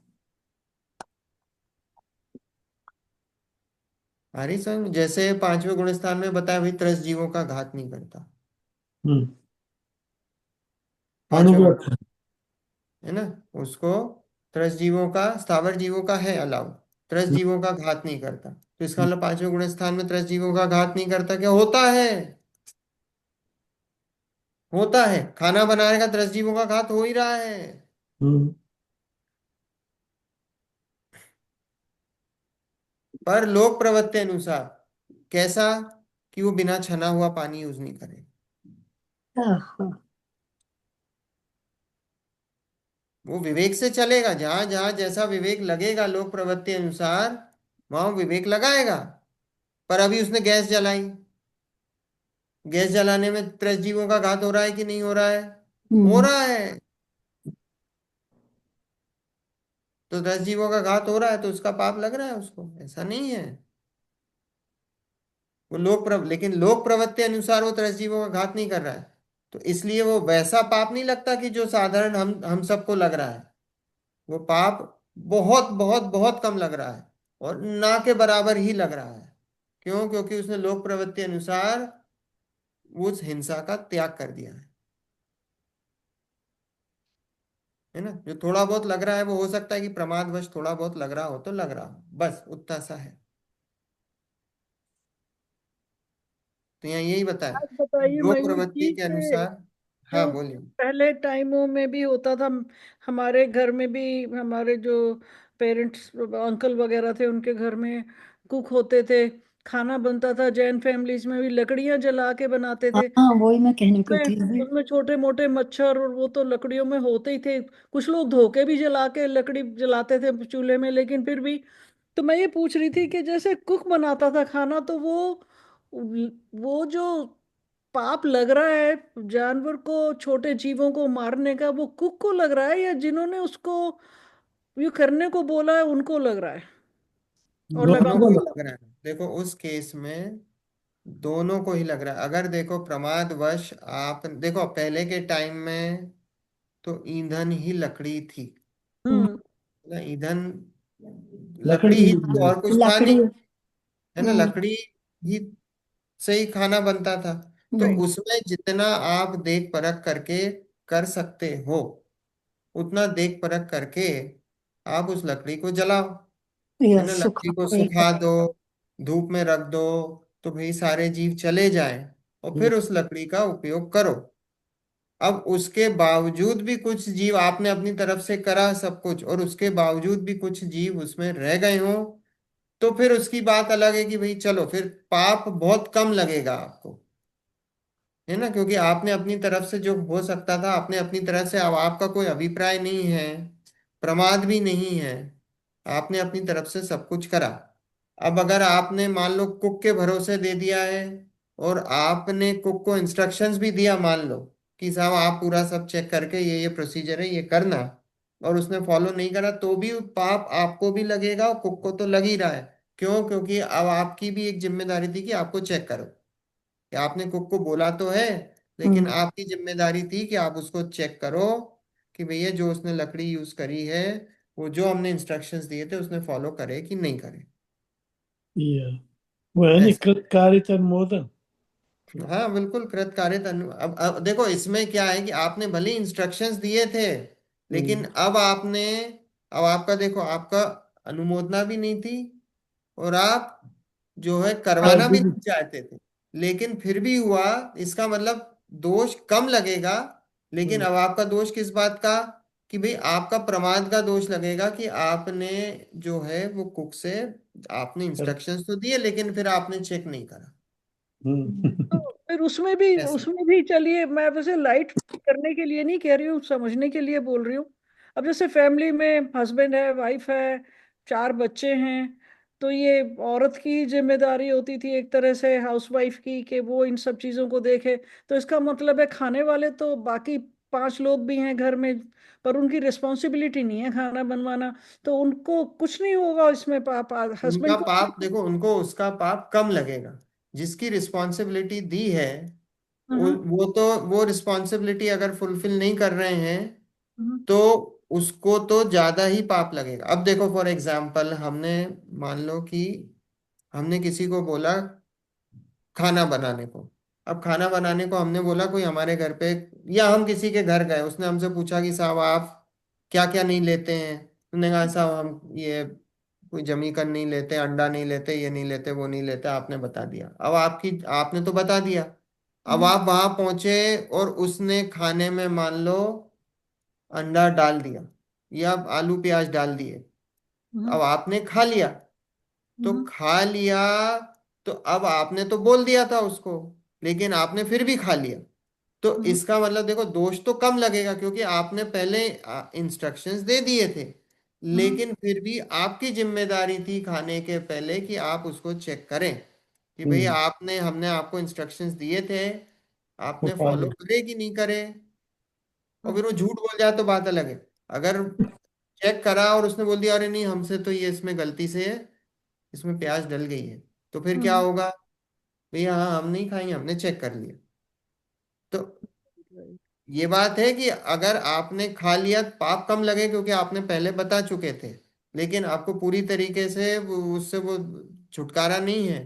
Speaker 1: आ रही समझ में? जैसे पांचवें गुण स्थान में बताया भाई, त्रस जीवों का घात नहीं करता।
Speaker 3: Hmm.
Speaker 1: पांचवा गुण,
Speaker 3: अनुव्रत.
Speaker 1: है ना। उसको त्रस जीवों का, स्थावर जीवों का है अलाउ, त्रस
Speaker 3: Hmm.
Speaker 1: जीवों का घात नहीं करता। तो इसका मतलब पांचवें गुण स्थान में त्रस जीवों का घात नहीं करता, क्या होता है? होता है, खाना बनाने का त्रस जीवों का घात हो ही रहा है।
Speaker 3: Hmm.
Speaker 1: पर लोक प्रवृत्ति अनुसार कैसा? कि वो बिना छना हुआ पानी यूज नहीं करे।
Speaker 2: हाँ।
Speaker 1: वो विवेक से चलेगा, जहां जहां जैसा विवेक लगेगा लोक प्रवृत्ति अनुसार वहां वो विवेक लगाएगा। पर अभी उसने गैस जलाई, गैस जलाने में त्रस जीवों का घात हो रहा है कि नहीं हो रहा है? हो
Speaker 2: हम्म।
Speaker 1: रहा है। तो 10 जीवों का घात हो रहा है तो उसका पाप लग रहा है उसको, ऐसा नहीं है। वो लेकिन लोक प्रवृत्ति अनुसार वो 10 जीवों का घात नहीं कर रहा है। तो इसलिए वो वैसा पाप नहीं लगता कि जो साधारण हम सबको लग रहा है। वो पाप बहुत बहुत बहुत कम लग रहा है, और ना के बराबर ही लग रहा है। क्यों? क्योंकि उसने लोक प्रवृत्ति अनुसार उस हिंसा का त्याग कर दिया है ना। जो थोड़ा बहुत लग रहा है वो हो सकता है कि प्रमादवश थोड़ा बहुत लग रहा हो, तो लग रहा हो, बस उतना सा है। तो यहाँ यही बताया
Speaker 3: आज
Speaker 1: कि
Speaker 3: बताइए
Speaker 1: लोक
Speaker 3: मयूर
Speaker 1: प्रवृत्ति
Speaker 3: जी
Speaker 1: के
Speaker 3: के
Speaker 1: अनुसार। हाँ
Speaker 3: जो
Speaker 1: बोलिए।
Speaker 3: पहले टाइमों में भी होता था, हमारे घर में भी, हमारे जो पेरेंट्स अंकल वगैरह थे उनके घर में कुक होते थे, खाना बनता था। जैन फैमिलीज में भी लकड़ियां जला के बनाते थे।
Speaker 2: हाँ, वही मैं कहने को
Speaker 3: उसमें
Speaker 2: थी अभी।
Speaker 3: उसमें छोटे मोटे मच्छर और वो तो लकड़ियों में होते ही थे। कुछ लोग धोके भी जला के लकड़ी जलाते थे चूल्हे में, लेकिन फिर भी। तो मैं ये पूछ रही थी कि जैसे कुक बनाता था खाना, तो वो जो पाप लग रहा है जानवर को, छोटे जीवों को मारने का, वो कुक को लग रहा है या जिन्होंने उसको ये करने को बोला है उनको लग रहा है और
Speaker 1: दोनों
Speaker 3: लगाने
Speaker 1: को ही
Speaker 3: वाला?
Speaker 1: लग रहा है। देखो उस केस में दोनों को ही लग रहा है। अगर देखो प्रमादवश आप देखो, पहले के टाइम में तो ईंधन ही लकड़ी थी।
Speaker 3: हम्म।
Speaker 1: ना ईंधन लकड़ी
Speaker 2: लकड़ी।
Speaker 1: ही थी, और कुछ था
Speaker 2: लकड़ी।
Speaker 1: नहीं। है ना,
Speaker 2: हम्म।
Speaker 1: लकड़ी ही से ही खाना बनता था। तो
Speaker 3: राइट।
Speaker 1: उसमें जितना आप देख परख करके कर सकते हो, उतना देख परख करके आप उस लकड़ी को जलाओ। है
Speaker 3: या
Speaker 1: ना, लकड़ी
Speaker 3: सुखा
Speaker 1: को
Speaker 3: हुआ
Speaker 1: सुखा दो, धूप में रख दो, तो भाई सारे जीव चले जाएं, और
Speaker 2: हम्म,
Speaker 1: फिर उस लकड़ी का उपयोग करो। अब उसके बावजूद भी कुछ जीव, आपने अपनी तरफ से करा सब कुछ, और उसके बावजूद भी कुछ जीव उसमें रह गए हों, तो फिर उसकी बात अलग है कि भाई चलो फिर पाप बहुत कम लगेगा आपको। है ना, क्योंकि आपने अपनी तरफ से जो हो सकता था आपने अपनी तरफ से, अब आपका कोई अभिप्राय नहीं है, प्रमाद भी नहीं है, आपने अपनी तरफ से सब कुछ करा। अब अगर आपने मान लो कुक के भरोसे दे दिया है, और आपने कुक को इंस्ट्रक्शंस भी दिया, मान लो कि साहब आप पूरा सब चेक करके ये प्रोसीजर है ये करना, और उसने फॉलो नहीं करा, तो भी पाप आपको भी लगेगा और कुक को तो लग ही रहा है। क्यों? क्योंकि अब आपकी भी एक जिम्मेदारी थी कि आपको चेक करो, कि आपने कुक को बोला तो है, लेकिन
Speaker 3: हम्म।
Speaker 1: आपकी जिम्मेदारी थी कि आप उसको चेक करो कि भैया जो उसने लकड़ी यूज करी है, वो जो हमने इंस्ट्रक्शंस दिए थे उसने फॉलो करे कि नहीं करे।
Speaker 4: या वो है नहीं,
Speaker 1: ऐसा।
Speaker 4: कृतकार्यता अनुमोदन।
Speaker 1: हाँ बिल्कुल, कृत कार्य तनु। अब देखो इसमें क्या है कि आपने भले इंस्ट्रक्शंस दिए थे, लेकिन
Speaker 4: हम्म।
Speaker 1: अब आपका देखो, आपका अनुमोदना भी नहीं थी, और आप जो है करवाना भी
Speaker 4: आगे भी।
Speaker 1: नहीं चाहते थे, लेकिन फिर भी हुआ। इसका मतलब दोष कम लगेगा, लेकिन
Speaker 4: हम्म।
Speaker 1: अब आपका दोष किस बात का, कि भाई आपका प्रमाद का दोष लगेगा कि आपने जो है वो कुक से, आपने
Speaker 4: कर।
Speaker 1: इंस्ट्रक्शंस तो दिए लेकिन फिर आपने चेक नहीं करा।
Speaker 4: हम्म।
Speaker 3: तो फिर
Speaker 1: ऐसा।
Speaker 3: उसमें भी चलिए, मैं वैसे लाइट करने के लिए नहीं कह रही हूँ, समझने के लिए बोल रही हूँ। अब जैसे फैमिली में हस्बैंड है, वाइफ है, 4 बच्चे हैं, तो ये औरत की जिम्मेदारी होती थी एक तरह से, हाउसवाइफ की, कि वो इन सब चीजों को देखे। तो इसका मतलब है खाने वाले तो बाकी 5 लोग भी हैं घर में, पर उनकी रिस्पॉन्सिबिलिटी नहीं है खाना बनवाना, तो उनको कुछ नहीं होगा इसमें, पापा
Speaker 1: उनका
Speaker 3: हस्बैंड को।
Speaker 1: पाप देखो, उनको उसका पाप कम लगेगा, जिसकी रिस्पॉन्सिबिलिटी दी है।
Speaker 3: हम्म।
Speaker 1: वो रिस्पॉन्सिबिलिटी अगर फुलफिल नहीं कर रहे हैं,
Speaker 3: हम्म।
Speaker 1: तो उसको तो ज्यादा ही पाप लगेगा। अब देखो फॉर एग्जाम्पल, हमने मान लो कि हमने किसी को बोला खाना बनाने को। अब खाना बनाने को हमने बोला कोई हमारे घर पे, या हम किसी के घर गए, उसने हमसे पूछा कि साहब आप क्या क्या नहीं लेते हैं। उन्होंने कहा साहब हम ये कोई जमीकन नहीं लेते, अंडा नहीं लेते, ये नहीं लेते, वो नहीं लेते, आपने बता दिया। अब आपकी आपने तो बता दिया, अब
Speaker 3: हम्म।
Speaker 1: आप वहां पहुंचे और उसने खाने में मान लो अंडा डाल दिया, या आलू प्याज डाल दिए।
Speaker 3: हम्म।
Speaker 1: अब आपने खा लिया, तो
Speaker 3: हम्म।
Speaker 1: खा लिया, तो अब आपने तो बोल दिया था उसको, लेकिन आपने फिर भी खा लिया। तो
Speaker 3: हम्म।
Speaker 1: इसका मतलब देखो दोष तो कम लगेगा, क्योंकि आपने पहले इंस्ट्रक्शंस दे दिए थे,
Speaker 3: हम्म।
Speaker 1: लेकिन फिर भी आपकी जिम्मेदारी थी खाने के पहले कि आप उसको चेक करें कि भाई
Speaker 4: हम्म।
Speaker 1: आपने हमने आपको इंस्ट्रक्शंस दिए थे,
Speaker 4: वो
Speaker 1: आपने फॉलो
Speaker 4: पानी।
Speaker 1: करे कि नहीं करे। और फिर वो
Speaker 3: हम्म।
Speaker 1: झूठ बोल जाए तो बात अलग है। अगर चेक करा और उसने बोल दिया अरे नहीं हमसे तो ये इसमें गलती से है, इसमें प्याज डल गई है, तो फिर क्या
Speaker 3: हम्म।
Speaker 1: होगा? भैया हाँ हम नहीं खाएंगे, हमने चेक कर लिया। तो
Speaker 3: Right.
Speaker 1: ये बात है कि अगर आपने खा लिया पाप कम लगे, क्योंकि आपने पहले बता चुके थे, लेकिन आपको पूरी तरीके से उससे वो छुटकारा नहीं है।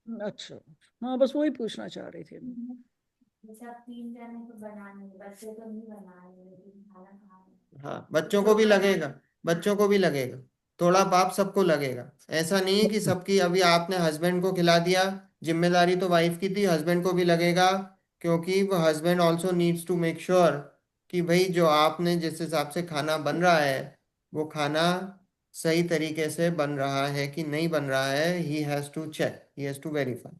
Speaker 3: अच्छा। हाँ, बस वही पूछना चाह रही थी मैं।
Speaker 5: जैसे आप 3 जने तो बनाने बच्चे तो नहीं बना रहे लेकिन खाना खा रहे
Speaker 1: हाँ बच्चों को
Speaker 5: जो
Speaker 1: भी
Speaker 5: बना।
Speaker 1: लगेगा, बच्चों को भी लगेगा, थोड़ा पाप सबको लगेगा। ऐसा नहीं है कि सबकी, अभी आपने हस्बैंड को खिला दिया, जिम्मेदारी तो वाइफ की थी, हस्बैंड को भी लगेगा, क्योंकि वो husband also needs to make sure कि भाई जो आपने जिस हिसाब से खाना बन रहा है, वो खाना सही तरीके से बन रहा है कि नहीं बन रहा है। He has to check, he has to verify.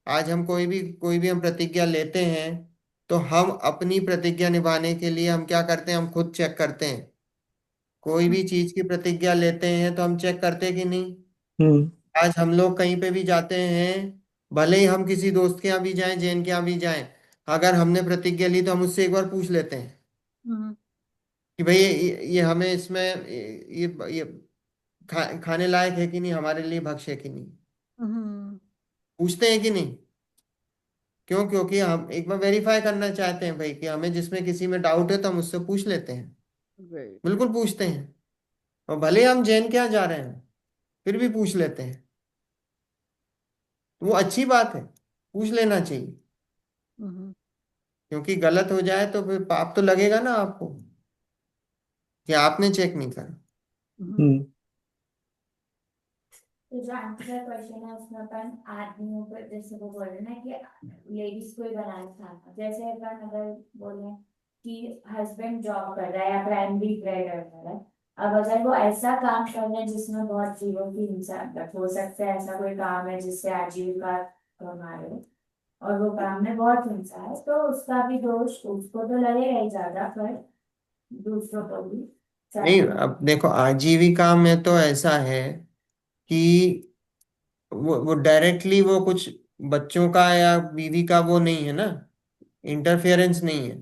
Speaker 1: आज हम कोई भी हम प्रतिज्ञा लेते हैं, तो हम अपनी प्रतिज्ञा निभाने के लिए हम क्या करते हैं, हम खुद चेक करते हैं। कोई भी चीज की प्रतिज्ञा लेते हैं तो हम चेक करते हैं कि नहीं।
Speaker 4: हम्म।
Speaker 1: आज हम लोग कहीं पे भी जाते हैं, भले ही हम किसी दोस्त के यहाँ भी जाएं, जैन के यहाँ भी जाएं, अगर हमने प्रतिज्ञा ली तो हम उससे एक बार पूछ लेते हैं
Speaker 3: हम्म।
Speaker 1: कि भाई ये हमें इसमें ये खाने लायक है कि नहीं, हमारे लिए भक्ष्य है कि नहीं।
Speaker 3: हम्म।
Speaker 1: पूछते हैं कि नहीं? क्यों? क्योंकि हम एक बार वेरीफाई करना चाहते हैं भाई, कि हमें जिसमें किसी में डाउट है तो हम उससे पूछ लेते हैं।
Speaker 3: राइट।
Speaker 1: बिल्कुल पूछते हैं। और भले हम जैन के यहाँ जा रहे हैं, फिर भी पूछ लेते हैं। तो वो अच्छी बात है, पूछ लेना चाहिए।
Speaker 3: हम्म,
Speaker 1: क्योंकि गलत हो जाए तो फिर पाप तो लगेगा ना आपको, कि आपने चेक नहीं करा।
Speaker 3: हम्म,
Speaker 5: तो जो आंसर क्वेश्चन है उसमें अपन आदमियों को, जैसे वो बोल रहे ना कि लेडीज को ही बनाना खाना, जैसे अपन अगर बोले कि हस्बैंड जॉब कर रहा है या प्राइमरी ब्रेड अर्नर है, अब अगर वो ऐसा काम कर रहे हैं जिसमें बहुत जीवों की हिंसा, मतलब हो सकता है ऐसा कोई काम है जिससे आजीविका कमा रहे हो, और वो काम में बहुत हिंसा है, तो उसका भी दोष उसको तो लगेगा ही ज्यादा, पर दूसरों को भी
Speaker 1: नहीं,
Speaker 5: साथ में।
Speaker 1: अब देखो आजीविका में तो ऐसा है कि वो डायरेक्टली वो कुछ बच्चों का या बीवी का वो नहीं है ना, इंटरफेरेंस नहीं है।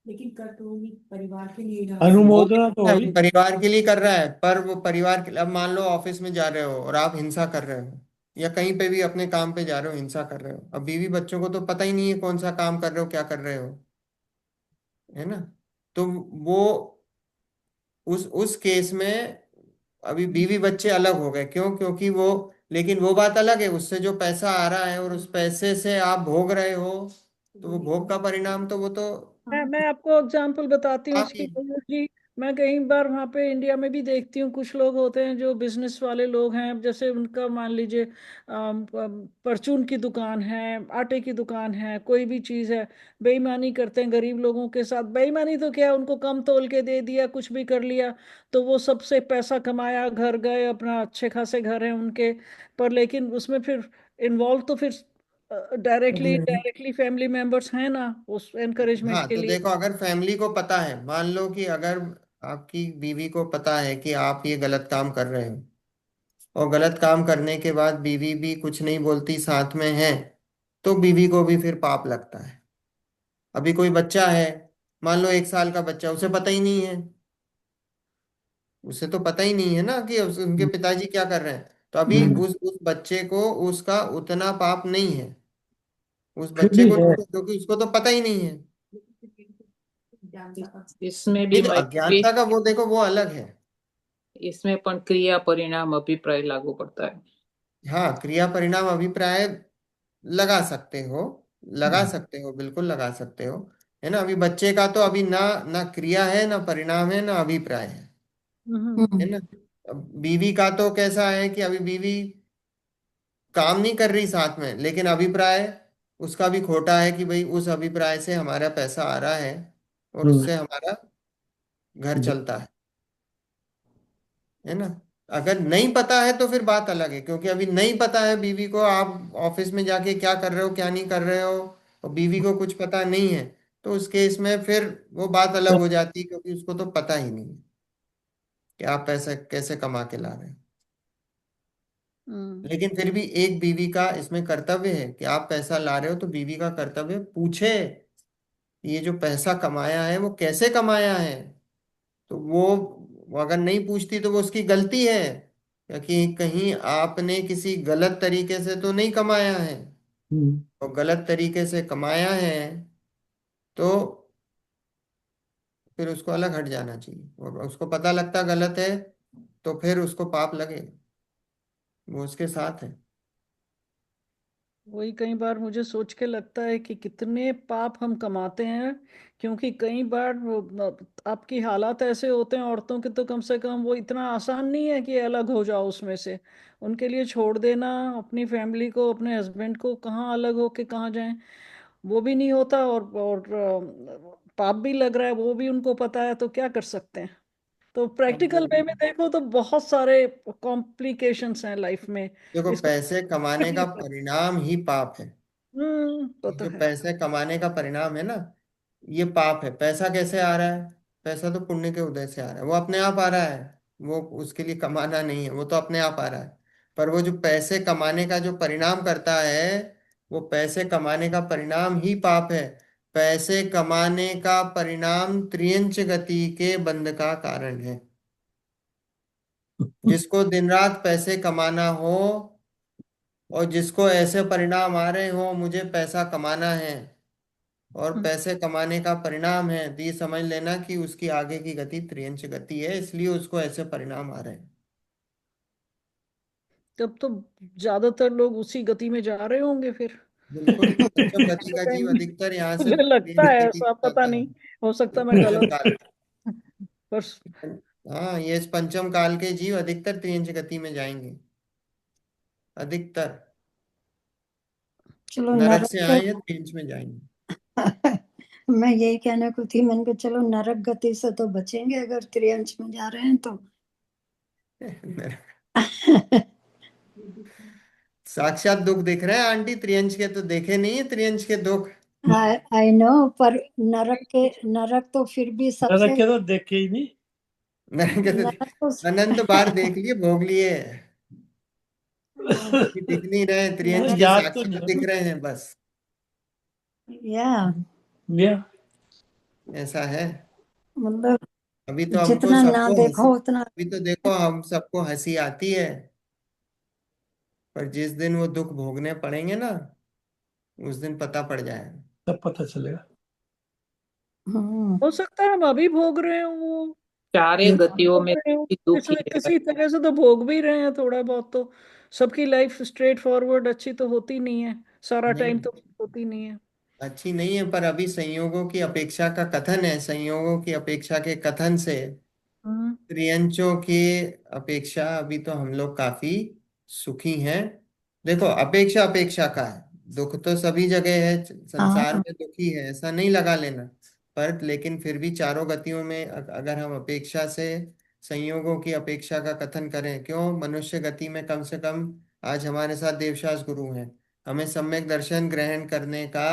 Speaker 6: लेकिन कर तो वो भी परिवार के लिए रहा है।
Speaker 1: वो
Speaker 4: अनुमोदना तो हो रही।
Speaker 1: परिवार के लिए कर रहा है, पर वो परिवार के, अब मान लो ऑफिस में जा रहे हो और आप हिंसा कर रहे हो, या कहीं पे भी अपने काम पे जा रहे हो हिंसा कर रहे हो, अब बीवी बच्चों को तो पता ही नहीं है कौन सा काम कर रहे हो, क्या कर रहे हो, है ना। तो वो उस केस में अभी बीवी बच्चे अलग हो गए, क्यों? क्योंकि वो, लेकिन वो बात अलग है, उससे जो पैसा आ रहा है और उस पैसे से आप भोग रहे हो, तो वो भोग का परिणाम तो वो तो
Speaker 3: मैं आपको एग्जांपल बताती हूँ
Speaker 1: आप
Speaker 3: इसकी,
Speaker 1: ही।
Speaker 3: मयूर जी। मैं कई बार वहाँ पे इंडिया में भी देखती हूँ, कुछ लोग होते हैं जो बिजनेस वाले लोग हैं, जैसे उनका मान लीजिए परचून की दुकान है, आटे की दुकान है, कोई भी चीज़ है, बेईमानी करते हैं गरीब लोगों के साथ। बेईमानी तो क्या, उनको कम तोल के दे दिया, कुछ भी कर लिया, तो वो सबसे पैसा कमाया, घर गए, अपना अच्छे खासे घर हैं उनके, पर लेकिन उसमें फिर इन्वॉल्व तो फिर डायरेक्टली डायरेक्टली फैमिली मेंबर्स हैं ना उस एनकरेजमेंट
Speaker 1: हाँ,
Speaker 3: के
Speaker 1: तो
Speaker 3: लिए।
Speaker 1: देखो अगर फैमिली को पता है, मान लो कि अगर आपकी बीवी को पता है कि आप ये गलत काम कर रहे हो, और गलत काम करने के बाद बीवी भी कुछ नहीं बोलती, साथ में है, तो बीवी को भी फिर पाप लगता है। अभी कोई बच्चा है, मान लो 1 साल का बच्चा, उसे पता ही नहीं है, उसे तो पता ही नहीं है ना कि उनके पिताजी क्या कर रहे हैं, तो अभी
Speaker 4: हम्म,
Speaker 1: उस बच्चे को उसका उतना पाप नहीं है, उस
Speaker 4: फिर
Speaker 1: बच्चे
Speaker 4: भी
Speaker 1: को
Speaker 4: है।
Speaker 1: क्योंकि उसको तो पता ही नहीं है।
Speaker 2: इसमें
Speaker 1: नहीं
Speaker 2: भी
Speaker 1: तो
Speaker 2: माइट
Speaker 1: अज्ञानता का वो देखो वो अलग है।
Speaker 2: इसमें पण क्रिया परिणाम अभिप्राय लागू पड़ता है।
Speaker 1: हाँ, क्रिया परिणाम अभिप्राय लगा सकते हो, लगा
Speaker 4: हम्म,
Speaker 1: सकते हो, बिल्कुल लगा सकते हो, है ना। अभी बच्चे का तो अभी ना ना क्रिया है, ना परिणाम है, ना अभिप्राय है ना। अब बीवी का तो कैसा है कि अभी बीवी काम नहीं कर रही साथ में, लेकिन अभिप्राय उसका भी खोटा है कि भाई उस अभिप्राय से हमारा पैसा आ रहा है और
Speaker 4: हम्म,
Speaker 1: उससे हमारा घर चलता है ना। अगर नहीं पता है तो फिर बात अलग है, क्योंकि अभी नहीं पता है बीवी को आप ऑफिस में जाके क्या कर रहे हो क्या नहीं कर रहे हो, और बीवी को कुछ पता नहीं है, तो उस केस में फिर वो बात अलग हो जाती है, क्योंकि उसको तो पता ही नहीं है कि आप पैसे कैसे कमा के ला रहे हैं।
Speaker 3: हम्म,
Speaker 1: लेकिन फिर भी एक बीवी का इसमें कर्तव्य है कि आप पैसा ला रहे हो तो बीवी का कर्तव्य पूछे, ये जो पैसा कमाया है वो कैसे कमाया है। तो वो अगर नहीं पूछती तो वो उसकी गलती है, क्योंकि कहीं आपने किसी गलत तरीके से तो नहीं कमाया है,
Speaker 4: हम्म,
Speaker 1: और गलत तरीके से कमाया है तो फिर उसको अलग हट जाना चाहिए, और उसको पता लगता गलत है तो फिर उसको पाप लगे, वो उसके साथ है।
Speaker 3: वही कई बार मुझे सोच के लगता है कि कितने पाप हम कमाते हैं, क्योंकि कई बार आपकी हालात ऐसे होते हैं औरतों के, तो कम से कम वो इतना आसान नहीं है कि अलग हो जाओ उसमें से। उनके लिए छोड़ देना अपनी फैमिली को, अपने हस्बैंड को, कहाँ अलग होके कहाँ जाएं, वो भी नहीं होता, और पाप भी लग रहा है, वो भी उनको पता है, तो क्या कर सकते हैं। तो
Speaker 1: अब
Speaker 3: प्रैक्टिकल वे में देखो तो बहुत सारे कॉम्प्लिकेशंस हैं लाइफ में।
Speaker 1: देखो,
Speaker 3: इसको
Speaker 1: पैसे कमाने का परिणाम ही पाप है।
Speaker 3: वो
Speaker 1: ये
Speaker 3: तो
Speaker 1: जो
Speaker 3: है।
Speaker 1: पैसे कमाने का परिणाम है ना, ये पाप है। पैसा कैसे आ रहा है? पैसा तो पुण्य के उदय से आ रहा है, वो अपने आप आ रहा है, वो उसके लिए कमाना नहीं है, वो तो अपने आप आ रहा है। पर वो जो पैसे कमाने का जो परिणाम करता है, वो पैसे कमाने का परिणाम ही पाप है। पैसे कमाने का परिणाम त्रियंच गति के बंध का कारण है। जिसको दिन रात पैसे कमाना हो, और जिसको ऐसे परिणाम आ रहे हो मुझे पैसा कमाना है, और पैसे कमाने का परिणाम है, तो ये समझ लेना कि उसकी आगे की गति त्रियंच गति है, इसलिए उसको ऐसे परिणाम आ रहे हैं।
Speaker 3: तब तो ज्यादातर लोग उसी गति में जा रहे होंगे फिर।
Speaker 1: बिल्कुल, पंचम गति का जीव
Speaker 3: सेकंड,
Speaker 1: अधिकतर यहाँ से
Speaker 3: मुझे लगता है
Speaker 1: गति
Speaker 3: ऐसा,
Speaker 1: में
Speaker 3: पता
Speaker 1: जाता है।
Speaker 3: नहीं, हो सकता मैं
Speaker 1: पंचम
Speaker 3: गलत
Speaker 1: काल
Speaker 3: हूँ। पर
Speaker 1: हाँ, ये इस पंचम काल के जीव अधिकतर त्रियंच गति में जाएंगे, अधिकतर।
Speaker 7: चलो
Speaker 1: नरक
Speaker 7: नरक
Speaker 1: से
Speaker 7: के
Speaker 1: आए हैं त्रियंच में जाएंगे।
Speaker 7: मैं यही कहने को थी, मैंने कहा चलो नरक गति से तो बचेंगे अगर त्रियंच में जा रहे हैं तो।
Speaker 1: साक्षात दुख दिख रहे हैं आंटी, त्रियंच के तो देखे नहीं है, त्रियंच के दुख।
Speaker 7: आई नो, पर नरक तो फिर भी
Speaker 4: नरक
Speaker 7: सबसे,
Speaker 4: के तो देखे ही नहीं।
Speaker 1: नरक के
Speaker 7: नरक तो
Speaker 1: तो अनंत बार देख लिए, भोग लिए। अभी दिख नहीं रहे, त्रियंच के
Speaker 4: याद तो नहीं
Speaker 1: साक्षात
Speaker 4: है
Speaker 1: दिख
Speaker 4: ना।
Speaker 1: रहे हैं बस।
Speaker 7: या
Speaker 4: या
Speaker 1: ऐसा है।
Speaker 7: मतलब
Speaker 1: अभी तो हमको
Speaker 7: जितना ना
Speaker 1: सबको हंसी,
Speaker 7: देखो उतना।
Speaker 1: अभी तो देखो हम सबको हंसी आती है, पर जिस दिन वो दुख भोगने पड़ेंगे ना, उस दिन पता पड़ जाएगा।
Speaker 4: सब पता चलेगा।
Speaker 7: हम्म।
Speaker 3: हो सकता है हम अभी भोग रहे हो वो,
Speaker 2: चारे गतियों
Speaker 3: भोग
Speaker 2: में
Speaker 3: रहे हो,
Speaker 2: भी दुख ही
Speaker 3: इसलिए
Speaker 2: है।
Speaker 3: किसी तरह से तो भोग भी रहे हैं थोड़ा बहुत तो। सबकी लाइफ स्ट्रेट फॉरवर्ड अच्छी तो होती नहीं है, सारा टाइम
Speaker 1: नहीं,
Speaker 3: तो होती नहीं है।
Speaker 1: अच्छी नहीं है, पर अभी संयोगों की अपेक्षा का कथन है, संयोगों की अपेक्षा के कथन से
Speaker 3: हम्म।
Speaker 1: त्रियंचों की अपेक्षा अभी तो हम लोग काफी सुखी हैं। देखो, अपेक्षा अपेक्षा का है, दुख तो सभी जगह है, संसार
Speaker 7: हाँ।
Speaker 1: में दुखी है ऐसा नहीं लगा लेना। पर लेकिन फिर भी चारों गतियों में अगर हम अपेक्षा से संयोगों की अपेक्षा का कथन करें, क्यों, मनुष्य गति में कम से कम आज हमारे साथ देवशास गुरु हैं, हमें सम्यक दर्शन ग्रहण करने का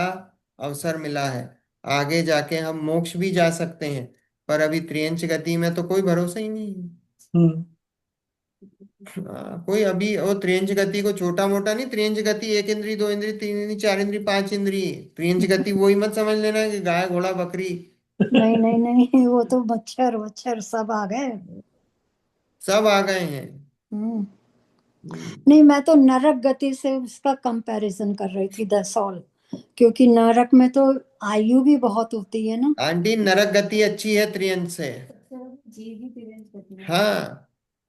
Speaker 1: अवसर मिला है। आगे जाके हम मोक्ष भी जा सकते हैं, पर अभी त्रियंच गति में तो कोई भरोसा ही नहीं है।
Speaker 4: हम्म।
Speaker 1: कोई अभी वो त्रियंच गति को छोटा मोटा नहीं, त्रियंच गति एक इंद्री, दो इंद्री, तीन इंद्री, चार इंद्री, पांच इंद्री। त्रियंच गति वही मत समझ लेना कि गाय घोड़ा बकरी।
Speaker 7: नहीं नहीं नहीं, वो तो मच्छर वच्छर सब आ गए।
Speaker 1: सब आ गए हैं।
Speaker 7: हम्म।
Speaker 1: हम्म।
Speaker 7: नहीं, मैं तो नरक गति से उसका कंपैरिजन कर रही थी, दैट्स ऑल। क्योंकि नरक में तो आयु भी बहुत होती है ना।
Speaker 1: आंटी, नरक गति अच्छी है त्रियंच से।
Speaker 5: जी भी पीरियड करती है।
Speaker 1: हाँ,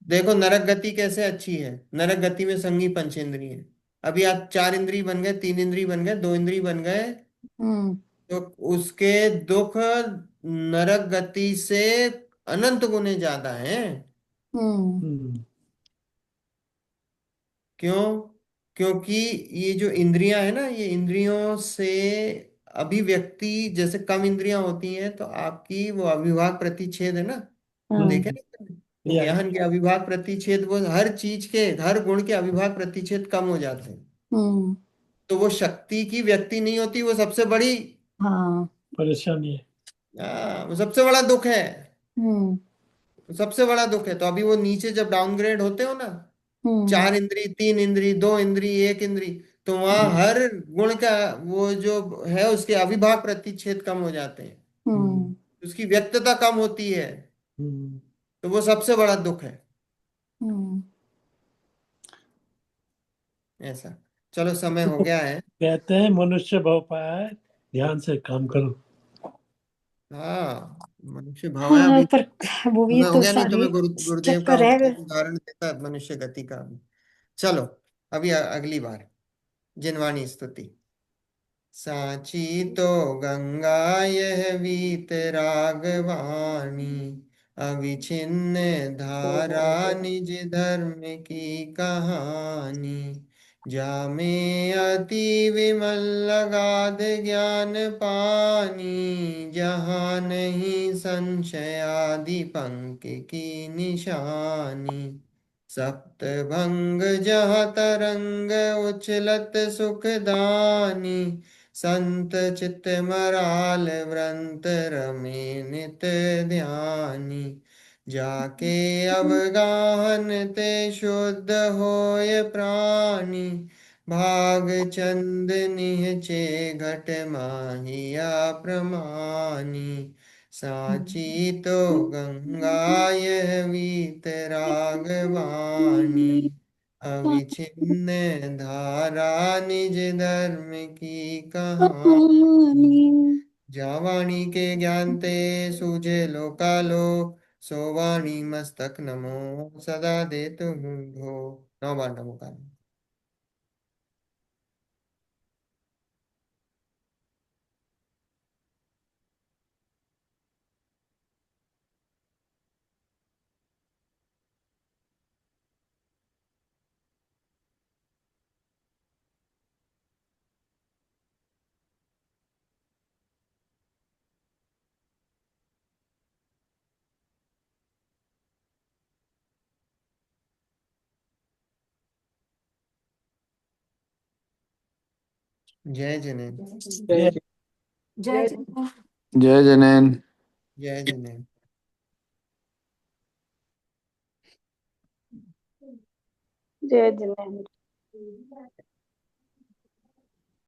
Speaker 1: देखो नरक गति कैसे अच्छी है। नरक गति में संगी पंचेंद्रिय है। अभी आप चार इंद्री बन गए, तीन इंद्री बन गए, दो इंद्री बन गए,
Speaker 7: हम्म।
Speaker 1: तो उसके दुख नरक गति से अनंत गुने ज्यादा हैं।
Speaker 7: हम्म।
Speaker 4: हम्म।
Speaker 1: क्यों? क्योंकि ये जो इंद्रियां है ना, ये इंद्रियों से अभिव्यक्ति, जैसे कम इंद्रियां होती हैं तो आपकी वो अविभाग प्रतिच्छेद है ना,
Speaker 7: हाँ।
Speaker 1: देखे
Speaker 4: हम्म।
Speaker 1: ना, वो
Speaker 4: या
Speaker 1: ज्ञान के अविभाग प्रतिच्छेद, वो हर चीज के, हर गुण के अविभाग प्रतिच्छेद कम हो जाते हैं।
Speaker 7: हम्म।
Speaker 1: तो वो शक्ति की व्यक्ति नहीं होती, वो सबसे बड़ी,
Speaker 7: हाँ।
Speaker 4: परेशानी है।
Speaker 1: वो सबसे बड़ा दुख है।
Speaker 7: हम्म।
Speaker 1: वो सबसे बड़ा दुख है। तो अभी वो नीचे जब डाउनग्रेड होते हो ना,
Speaker 7: हम्म।
Speaker 1: चार इंद्री, तीन इंद्री, दो इंद्री, एक इंद्री, तो वहां
Speaker 4: हम्म।
Speaker 1: हर गुण का वो जो है उसके अविभाग प्रतिच्छेद कम हो जाते हैं,
Speaker 7: हम्म।
Speaker 1: उसकी व्यक्तता कम होती है।
Speaker 4: हम्म।
Speaker 1: तो वो सबसे बड़ा दुख है।
Speaker 7: हम्म।
Speaker 1: ऐसा। चलो, समय हो
Speaker 4: तो
Speaker 1: गया है।
Speaker 4: कहते हैं मनुष्य भव पाया है, ध्यान से काम करो।
Speaker 1: हाँ, मनुष्य भाव है
Speaker 7: हाँ,
Speaker 1: अभी।
Speaker 7: पर वो भी
Speaker 1: समय हो
Speaker 7: तो
Speaker 1: गया, नहीं तो
Speaker 7: सारी
Speaker 1: मैं गुरुदेव का
Speaker 7: चक्कर है।
Speaker 1: एक उदाहरण देता मनुष्य गति का भी। चलो, अभी अगली बार जिनवाणी स्तुति। सांची तो गंगा यह वीतरागवाणी, अविछिन्न धारा निज धर्म की कहानी। जामे अति विमल लगाध ज्ञान पानी, जहाँ नहीं संशय आदि पंक की निशानी। सप्त भंग जहाँ तरंग उछलत सुखदानी, संत चित मराल व्रंत रमे नित ध्यानी। जाके अवगाहन ते शुद्ध होय प्राणी, भाग चंद निहचे घट माहिया प्रमानी। सांची तो गंगा यह वीतरागवाणी, अविछिन्न धारा निज धर्म की कहानी।
Speaker 7: कहानी।
Speaker 1: जावाणी के ज्ञान ते सूझे लोकालो, सो वाणी मस्तक नमो सदा देत हूँ धो। नौ बार नमो। जय जनेन।
Speaker 2: जय
Speaker 7: जय जय।
Speaker 8: जय जनेन।
Speaker 1: जय जनेन।
Speaker 9: जय जिनेंद्र।